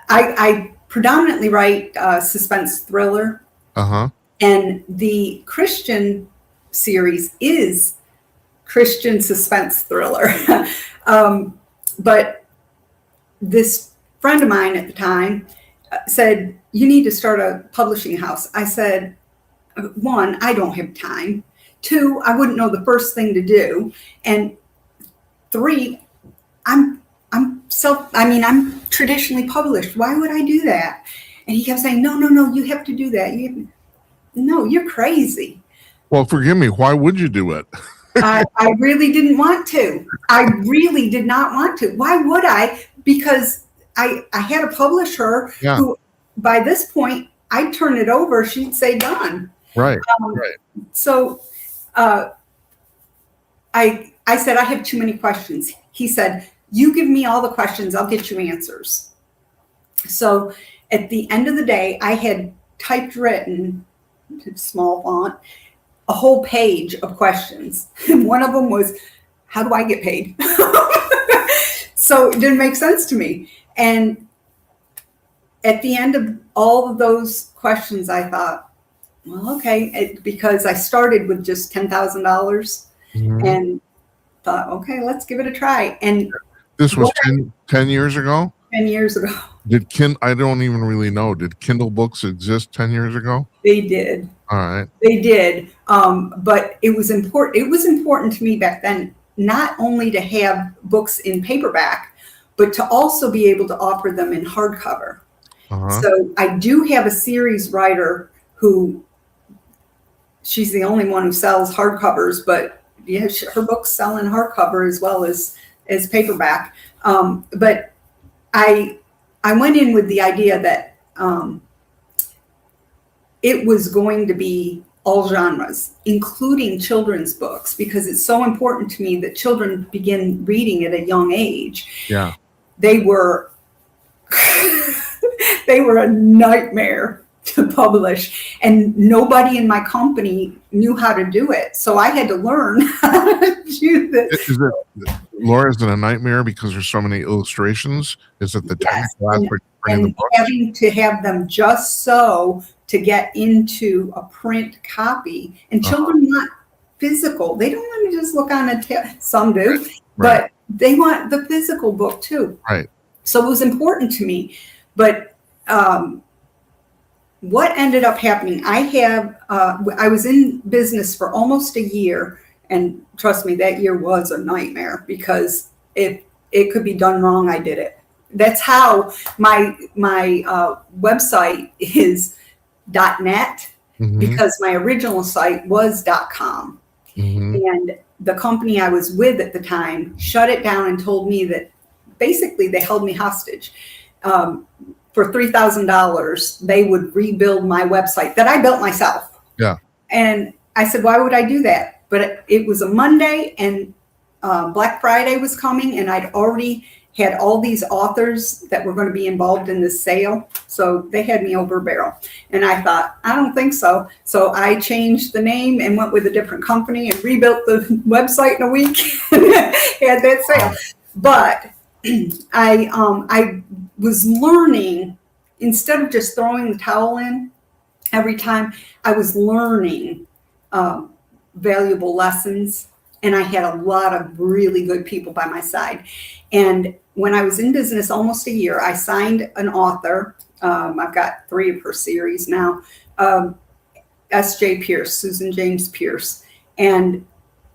I predominantly write suspense thriller. Uh-huh. And the Christian series is Christian suspense thriller. But this friend of mine at the time said, you need to start a publishing house. I said, 1, I don't have time. 2, I wouldn't know the first thing to do. And 3, I'm traditionally published. Why would I do that? And he kept saying, no, you have to do that. No, you're crazy. Well, forgive me. Why would you do it? I really didn't want to. I really did not want to. Why would I? Because I had a publisher who, by this point, I'd turn it over. She'd say done. Right. So I said, I have too many questions. He said, you give me all the questions. I'll get you answers. So at the end of the day, I had written, small font, a whole page of questions. And one of them was, how do I get paid? So it didn't make sense to me. And at the end of all of those questions, I thought, well, okay, because I started with just $10,000 and thought, okay, let's give it a try. And this was 10 years ago? 10 years ago. I don't even really know. Did Kindle books exist 10 years ago? They did. All right. They did. But it was important. It was important to me back then, not only to have books in paperback, but to also be able to offer them in hardcover. Uh-huh. So I do have a series writer who, she's the only one who sells hardcovers, but yeah, her books sell in hardcover as well as paperback. But I went in with the idea that it was going to be all genres, including children's books, because it's so important to me that children begin reading at a young age. Yeah. They were a nightmare to publish, and nobody in my company knew how to do it. So I had to learn how to do this. Laura, is it a nightmare because there's so many illustrations? Is it the technical aspect of printing the book? Having to have them just so to get into a print copy. And children want physical. They don't want to just look on some do, but they want the physical book too. Right. So it was important to me. But what ended up happening, I was in business for almost a year. And trust me, that year was a nightmare because if it could be done wrong, I did it. That's how my website is .net because my original site was .com. And the company I was with at the time shut it down and told me that basically they held me hostage. For $3,000, they would rebuild my website that I built myself. Yeah. And I said, why would I do that? But it was a Monday and Black Friday was coming, and I'd already had all these authors that were going to be involved in this sale. So they had me over a barrel. And I thought, I don't think so. So I changed the name and went with a different company and rebuilt the website in a week and had that sale. But I was learning, instead of just throwing the towel in every time, I was learning valuable lessons. And I had a lot of really good people by my side. And when I was in business almost a year, I signed an author. I've got 3 of her series now. S.J. Pierce, Susan James Pierce. And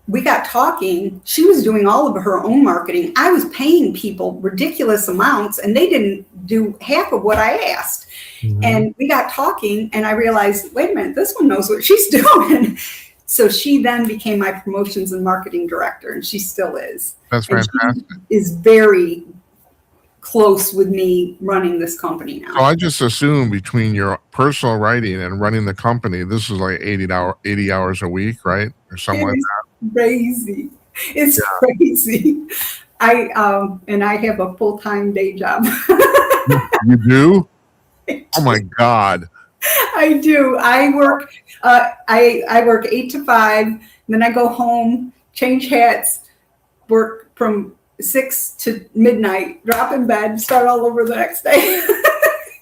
we got talking. She was doing all of her own marketing. I was paying people ridiculous amounts, and they didn't do half of what I asked. Mm-hmm. And we got talking, and I realized, wait a minute, this one knows what she's doing. So she then became my promotions and marketing director, and she still is. That's fantastic. She is very close with me running this company now. So I just assume between your personal writing and running the company, this is like 80 hours a week, right? Or something like that. Crazy. It's crazy. I have a full-time day job. You do? Oh my God. I do. I work. I work 8 to 5. Then I go home, change hats, work from 6 to midnight, drop in bed, start all over the next day.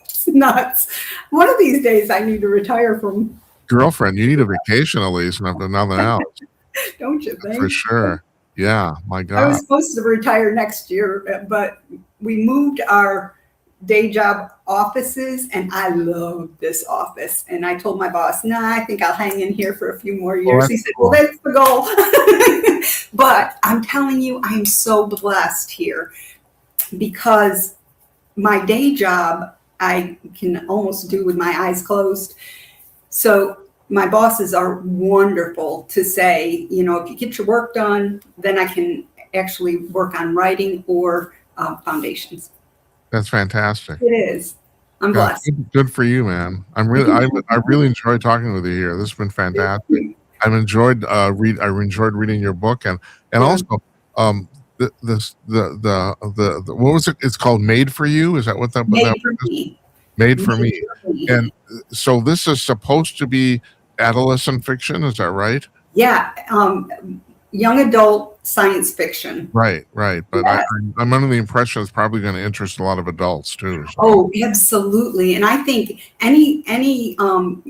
It's nuts. One of these days, I need to retire from. Girlfriend, you need a vacation at least, nothing else. Don't you think? For sure. Yeah. My God. I was supposed to retire next year, but we moved our day job offices, and I love this office. And I told my boss, I think I'll hang in here for a few more years. He said, well, that's the goal. But I'm telling you, I'm so blessed here because my day job, I can almost do with my eyes closed. So my bosses are wonderful to say, if you get your work done, then I can actually work on writing or foundations. That's fantastic. It is. I'm blessed. Good for you, man. I really enjoyed talking with you here. This has been fantastic. I've enjoyed I enjoyed reading your book and also the what was it? It's called Made for You. Is that what that? Made for Me. Made for Me. And so this is supposed to be adolescent fiction. Is that right? Yeah. Young adult science fiction. Right. But yes. I'm under the impression it's probably going to interest a lot of adults too. So. Oh, absolutely. And I think any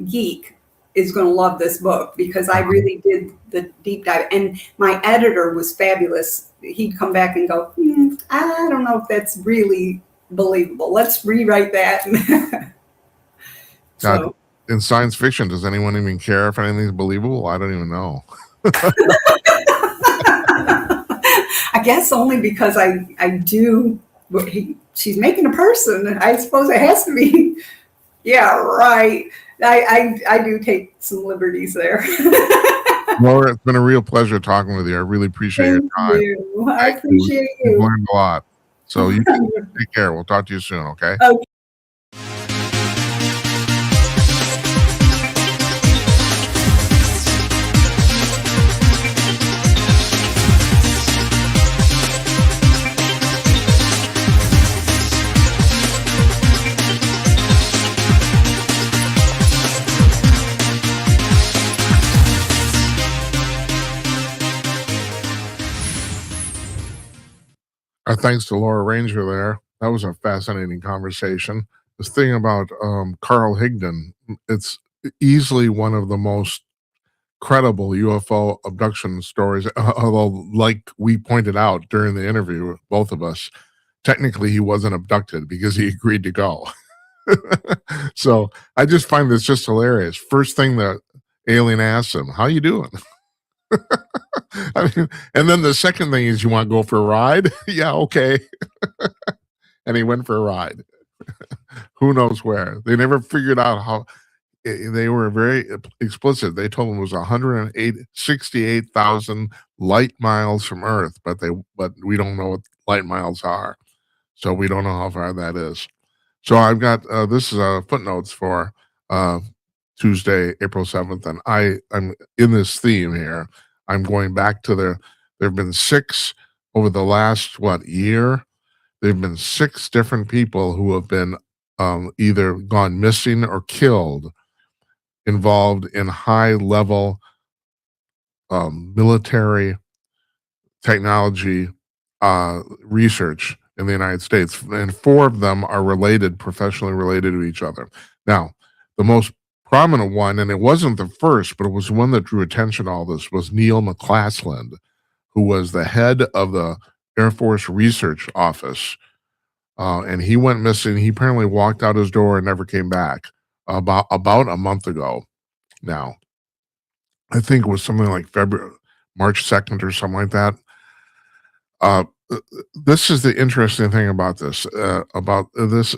geek is going to love this book because I really did the deep dive. And my editor was fabulous. He'd come back and go, I don't know if that's really believable. Let's rewrite that. God, in science fiction, does anyone even care if anything's believable? I don't even know. I guess only because I do. She's making a person. I suppose it has to be. Yeah, right. I do take some liberties there. Laura, it's been a real pleasure talking with you. I really appreciate your time. I appreciate you. You've learned a lot. So you take care. We'll talk to you soon, okay? Okay. Our thanks to Laura Ranger there. That was a fascinating conversation. This thing about Carl Higdon, it's easily one of the most credible UFO abduction stories, although like we pointed out during the interview, both of us, technically he wasn't abducted because he agreed to go. So I just find this just hilarious. First thing the alien asks him, how you doing? I mean, and then the second thing is, you want to go for a ride? Yeah, okay. And he went for a ride. Who knows where? They never figured out how. They were very explicit. They told him it was 168,000 light miles from Earth, but we don't know what light miles are, so we don't know how far that is. So I've got this is footnotes for Tuesday, April 7th, and I'm in this theme here. I'm going back to there have been 6 over the last, year. There've been 6 different people who have been either gone missing or killed involved in high level military technology research in the United States, and 4 of them are related, professionally related to each other. Now, the most prominent one, and it wasn't the first, but it was one that drew attention to all this, was Neil McClassland, who was the head of the Air Force Research Office. And he went missing. He apparently walked out his door and never came back about a month ago now. I think it was something like March 2nd or something like that. This is the interesting thing about this.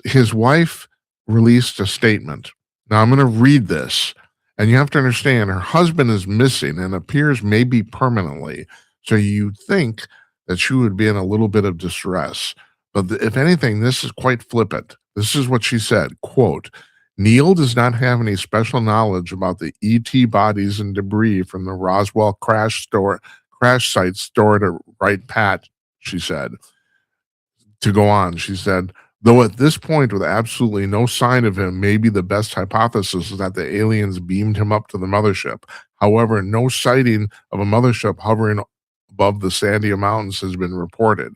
His wife released a statement. Now I'm going to read this, and you have to understand her husband is missing and appears maybe permanently. So you think that she would be in a little bit of distress. But if anything, this is quite flippant. This is what she said, quote, Neil does not have any special knowledge about the ET bodies and debris from the Roswell crash site stored at Wright Pat, she said. To go on, she said, though at this point, with absolutely no sign of him, maybe the best hypothesis is that the aliens beamed him up to the mothership. However, no sighting of a mothership hovering above the Sandia Mountains has been reported.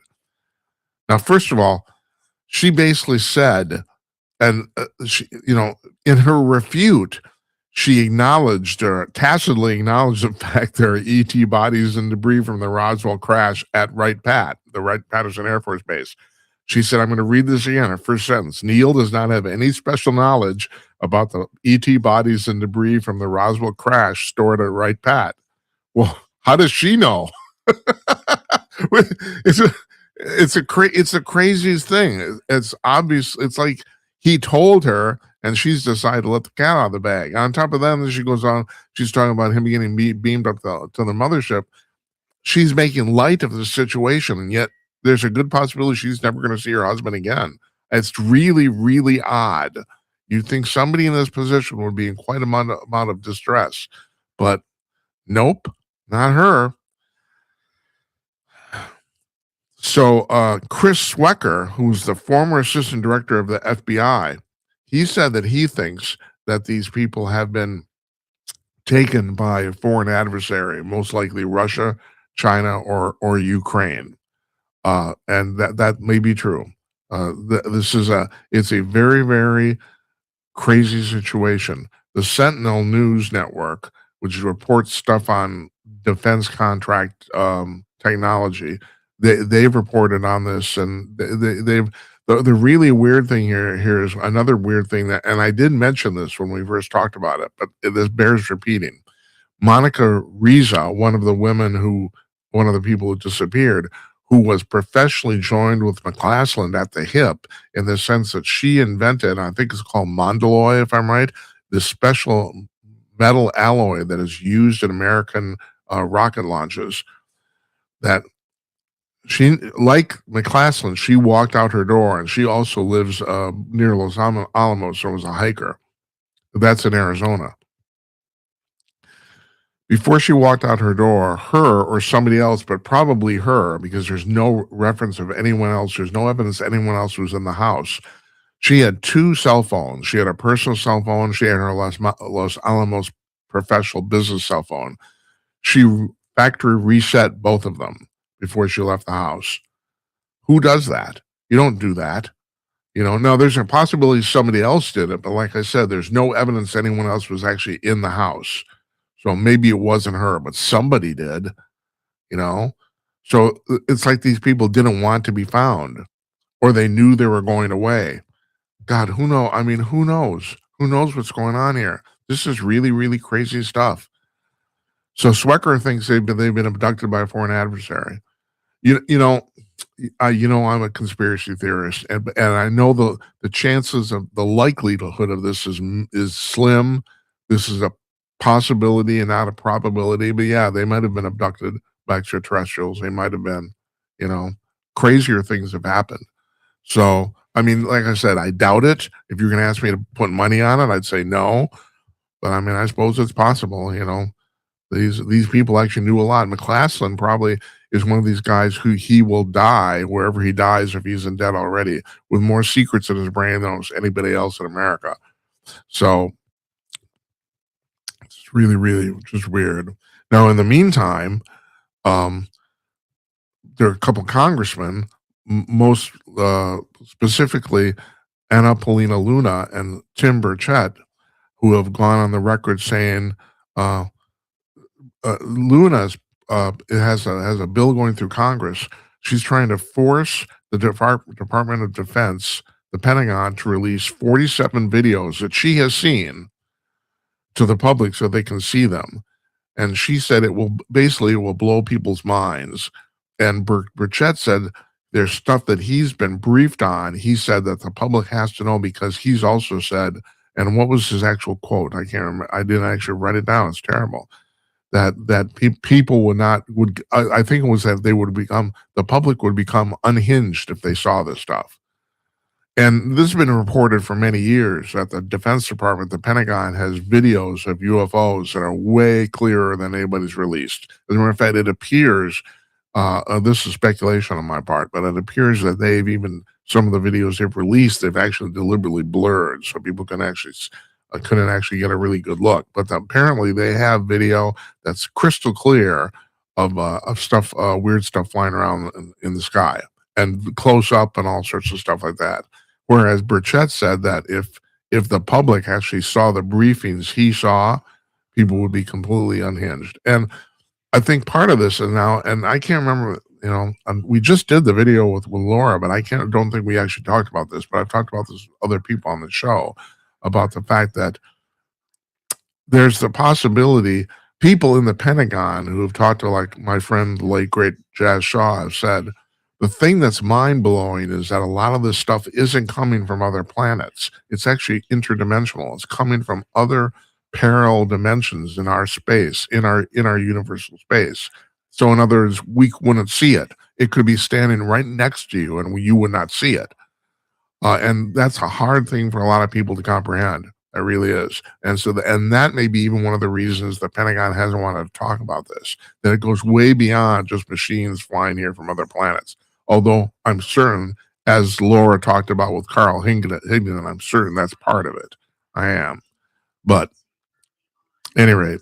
Now, first of all, she basically said, and she, in her refute, she acknowledged or tacitly acknowledged the fact there are ET bodies and debris from the Roswell crash at Wright Pat, the Wright-Patterson Air Force Base. She said, I'm going to read this again, her first sentence. Neil does not have any special knowledge about the ET bodies and debris from the Roswell crash stored at Wright Pat. Well, how does she know? It's the craziest thing. It's obvious. It's like he told her, and she's decided to let the cat out of the bag. On top of that, then she goes on. She's talking about him getting beamed up to the mothership. She's making light of the situation, and yet there's a good possibility she's never going to see her husband again. It's really, really odd. You'd think somebody in this position would be in quite amount of distress, but nope, not her. So Chris Swecker, who's the former assistant director of the FBI, he said that he thinks that these people have been taken by a foreign adversary, most likely Russia, China, or Ukraine, and that may be true. It's a very, very crazy situation. The Sentinel News Network, which reports stuff on defense contract technology, they've reported on this, and they've the really weird thing here is another weird thing that, and I did mention this when we first talked about it, but this bears repeating. Monica Riza, one of the people who disappeared, who was professionally joined with McClassland at the hip, in the sense that she invented, I think it's called Mondaloy, if I'm right, this special metal alloy that is used in American rocket launches. That she, like McClassland, she walked out her door, and she also lives near Los Alamos, so was a hiker. That's in Arizona. Before she walked out her door, her or somebody else, but probably her, because there's no reference of anyone else, there's no evidence anyone else was in the house. She had 2 cell phones. She had a personal cell phone. She had her Los Alamos professional business cell phone. She factory reset both of them before she left the house. Who does that? You don't do that. Now there's a possibility somebody else did it, but like I said, there's no evidence anyone else was actually in the house. So maybe it wasn't her, but somebody did, So it's like these people didn't want to be found, or they knew they were going away. God, who knows? I mean, who knows? Who knows what's going on here? This is really, really crazy stuff. So Swecker thinks they've been abducted by a foreign adversary. I'm a conspiracy theorist, and I know the chances of the likelihood of this is slim. This is a possibility and not a probability, but yeah, they might have been abducted by extraterrestrials. They might have been, crazier things have happened. So, I mean, like I said, I doubt it. If you're going to ask me to put money on it, I'd say no. But I mean, I suppose it's possible. These people actually knew a lot. McClassland probably, is one of these guys who he will die wherever he dies if he's in debt already, with more secrets in his brain than almost anybody else in America. So it's really, really just weird. Now, in the meantime, there are a couple congressmen, most specifically Anna Paulina Luna and Tim Burchett, who have gone on the record saying Luna's has a bill going through Congress. She's trying to force the Department of Defense, the Pentagon, to release 47 videos that she has seen to the public so they can see them. And she said it will blow people's minds. And Burchett said there's stuff that he's been briefed on. He said that the public has to know because he's also said, and what was his actual quote? I can't remember. I didn't actually write it down. It's terrible. That people I think it was that the public would become unhinged if they saw this stuff. And this has been reported for many years that the Defense Department, the Pentagon, has videos of UFOs that are way clearer than anybody's released. As a matter of fact, it appears, this is speculation on my part, but it appears that some of the videos they've released, they've actually deliberately blurred so people couldn't actually get a really good look. But apparently they have video that's crystal clear of stuff, weird stuff flying around in the sky and close up and all sorts of stuff like that. Whereas Burchett said that if the public actually saw the briefings he saw, people would be completely unhinged. And I think part of this is now, and I can't remember, we just did the video with Laura, but don't think we actually talked about this, but I've talked about this with other people on the show about the fact that there's the possibility people in the Pentagon who have talked to, like my friend, the late great Jazz Shaw, have said, the thing that's mind-blowing is that a lot of this stuff isn't coming from other planets. It's actually interdimensional. It's coming from other parallel dimensions in our space, in our universal space. So in other words, we wouldn't see it. It could be standing right next to you and you would not see it. And that's a hard thing for a lot of people to comprehend. It really is. And so, and that may be even one of the reasons the Pentagon hasn't wanted to talk about this, that it goes way beyond just machines flying here from other planets. Although I'm certain, as Laura talked about with Carl Higdon, I'm certain that's part of it. I am. But at any rate.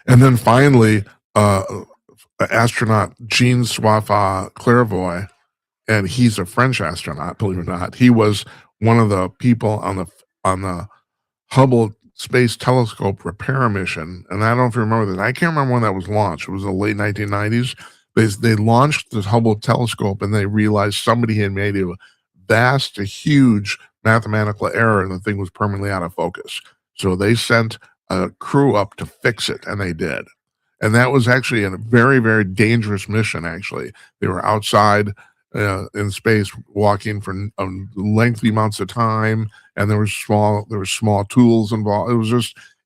And then finally, astronaut Jean-François Clairvoy, and he's a French astronaut, believe it or not. He was one of the people on the Hubble Space Telescope repair mission. And I don't know if you remember that. I can't remember when that was launched. It was the late 1990s. They launched the Hubble telescope and they realized somebody had made a huge mathematical error and the thing was permanently out of focus. So they sent a crew up to fix it, and they did. And that was actually a very, very dangerous mission, actually. They were outside in space walking for lengthy amounts of time, and there were small tools involved.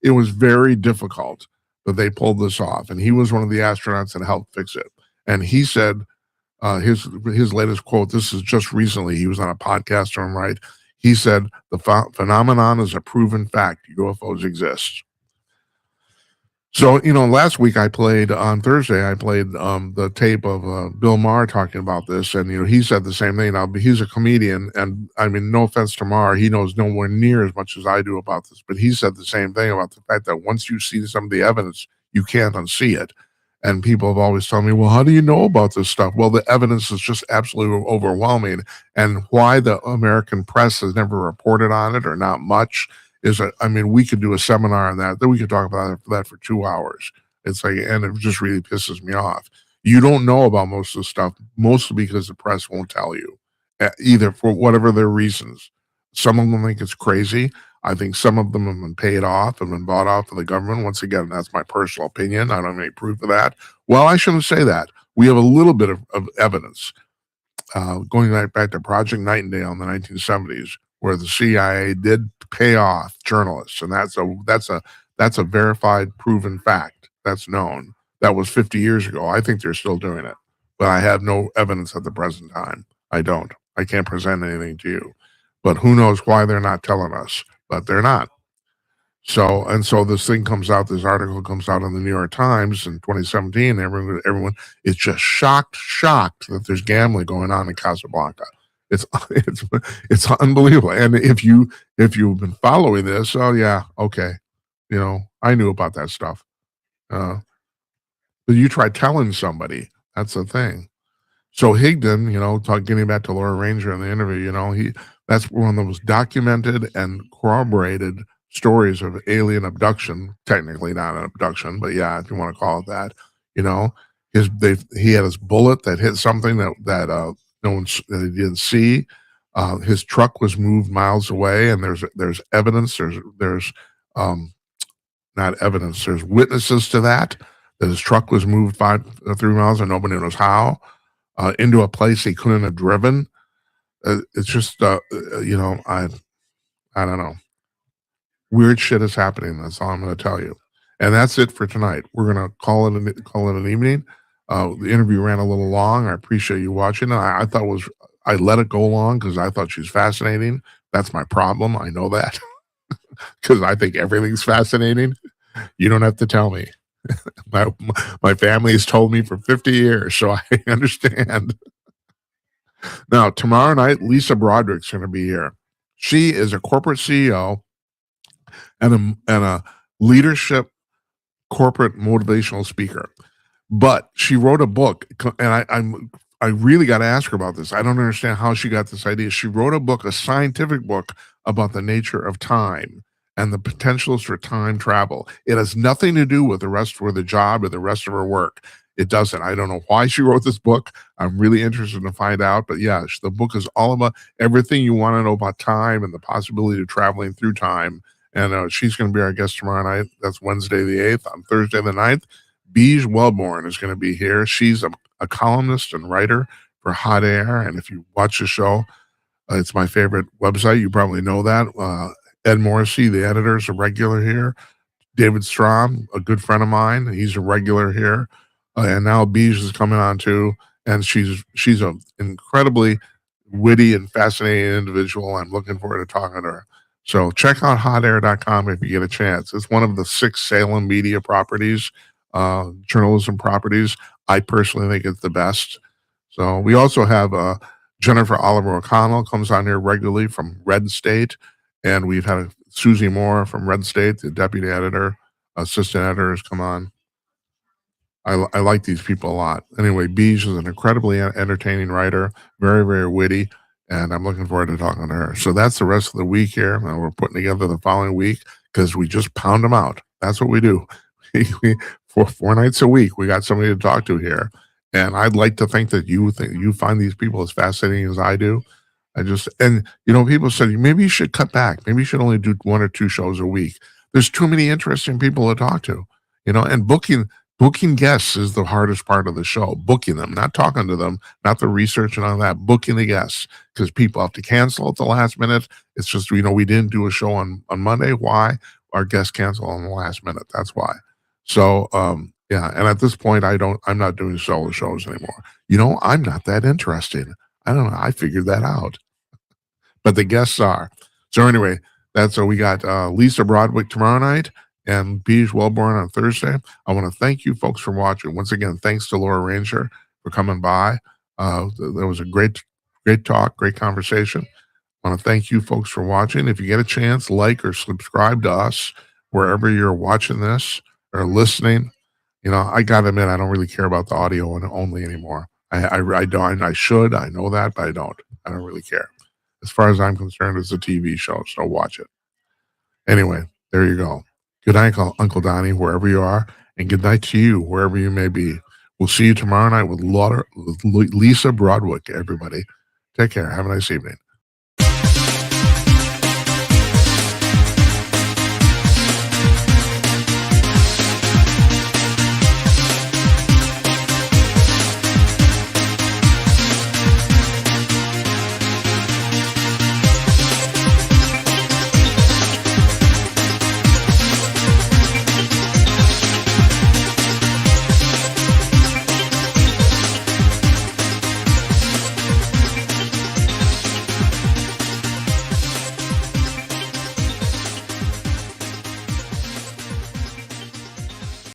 It was very difficult, but they pulled this off. And he was one of the astronauts that helped fix it. And he said, his latest quote, this is just recently, he was on a podcast on right. He said, the phenomenon is a proven fact. UFOs exist. So, last week on Thursday, I played the tape of Bill Maher talking about this. And, he said the same thing. Now, he's a comedian. And I mean, no offense to Maher, he knows nowhere near as much as I do about this. But he said the same thing about the fact that once you see some of the evidence, you can't unsee it. And people have always told me, well, how do you know about this stuff? Well, the evidence is just absolutely overwhelming. And why the American press has never reported on it or not much is, we could do a seminar on that. Then we could talk about that for 2 hours. It's like, and it just really pisses me off. You don't know about most of the stuff, mostly because the press won't tell you, either for whatever their reasons. Some of them think it's crazy. I think some of them have been paid off and been bought off by the government. Once again, that's my personal opinion. I don't have any proof of that. Well, I shouldn't say that. We have a little bit of evidence going right back to Project Nightingale in the 1970s, where the CIA did pay off journalists, and that's a verified, proven fact. That's known. That was 50 years ago. I think they're still doing it, but I have no evidence at the present time. I don't. I can't present anything to you. But who knows why they're not telling us? But they're not. So this thing comes out, this article comes out in the New York Times in 2017. Everyone is just shocked that there's gambling going on in Casablanca. It's it's unbelievable. And if you've been following this, oh yeah, okay, I knew about that stuff. But you try telling somebody, that's the thing. So Higdon, getting back to Laura Ranger in the interview, that's one of the most documented and corroborated stories of alien abduction. Technically not an abduction, but yeah, if you want to call it that, he had his bullet that hit something that no one that he didn't see. His truck was moved miles away, and there's evidence. There's not evidence. There's witnesses to that his truck was moved 3 miles and nobody knows how. Into a place he couldn't have driven. It's just, I don't know. Weird shit is happening. That's all I'm going to tell you. And that's it for tonight. We're going to call it an evening. The interview ran a little long. I appreciate you watching. I thought I let it go long because I thought she's fascinating. That's my problem. I know that because I think everything's fascinating. You don't have to tell me. My family has told me for 50 years, so I understand. Now, tomorrow night, Lisa Broderick's going to be here. She is a corporate CEO and a leadership corporate motivational speaker. But she wrote a book, and I really got to ask her about this. I don't understand how she got this idea. She wrote a book, a scientific book about the nature of time and the potentials for time travel. It has nothing to do with the job or the rest of her work. It doesn't. I don't know why she wrote this book. I'm really interested to find out. But yeah, the book is all about everything you want to know about time and the possibility of traveling through time. And she's going to be our guest tomorrow night. That's Wednesday the 8th. On Thursday the 9th, Beige Wellborn is going to be here. She's a columnist and writer for Hot Air. And if you watch the show, it's my favorite website. You probably know that. Ed Morrissey, the editor, is a regular here. David Strom, a good friend of mine, he's a regular here. And now Beige is coming on too. And she's an incredibly witty and fascinating individual. I'm looking forward to talking to her. So check out hotair.com if you get a chance. It's one of the 6 Salem media properties, journalism properties. I personally think it's the best. So we also have Jennifer Oliver O'Connell comes on here regularly from Red State. And we've had Susie Moore from Red State, the deputy editor, assistant editor has come on. I like these people a lot. Anyway, Beige is an incredibly entertaining writer, very, very witty, and I'm looking forward to talking to her. So that's the rest of the week here. And we're putting together the following week because we just pound them out. That's what we do. For 4 nights a week, we got somebody to talk to here. And I'd like to think that you find these people as fascinating as I do. People said, maybe you should cut back. Maybe you should only do 1 or 2 shows a week. There's too many interesting people to talk to, and booking guests is the hardest part of the show. Booking them, not talking to them, not the research and all that, booking the guests because people have to cancel at the last minute. It's just, we didn't do a show on Monday. Why? Our guests cancel on the last minute. That's why. So, yeah. And at this point, I'm not doing solo shows anymore. I'm not that interesting. I don't know. I figured that out. But the guests are. So anyway, we got Lisa Broderick tomorrow night and Beige Wellborn on Thursday. I want to thank you folks for watching. Once again, thanks to Laura Ranger for coming by. There was a great talk, great conversation. I want to thank you folks for watching. If you get a chance, like or subscribe to us wherever you're watching this or listening. I got to admit, I don't really care about the audio only anymore. I don't. I should. I know that, but I don't. I don't really care. As far as I'm concerned, it's a TV show, so watch it. Anyway, there you go. Good night, Uncle Donnie, wherever you are, and good night to you, wherever you may be. We'll see you tomorrow night with Lisa Broderick, everybody. Take care. Have a nice evening.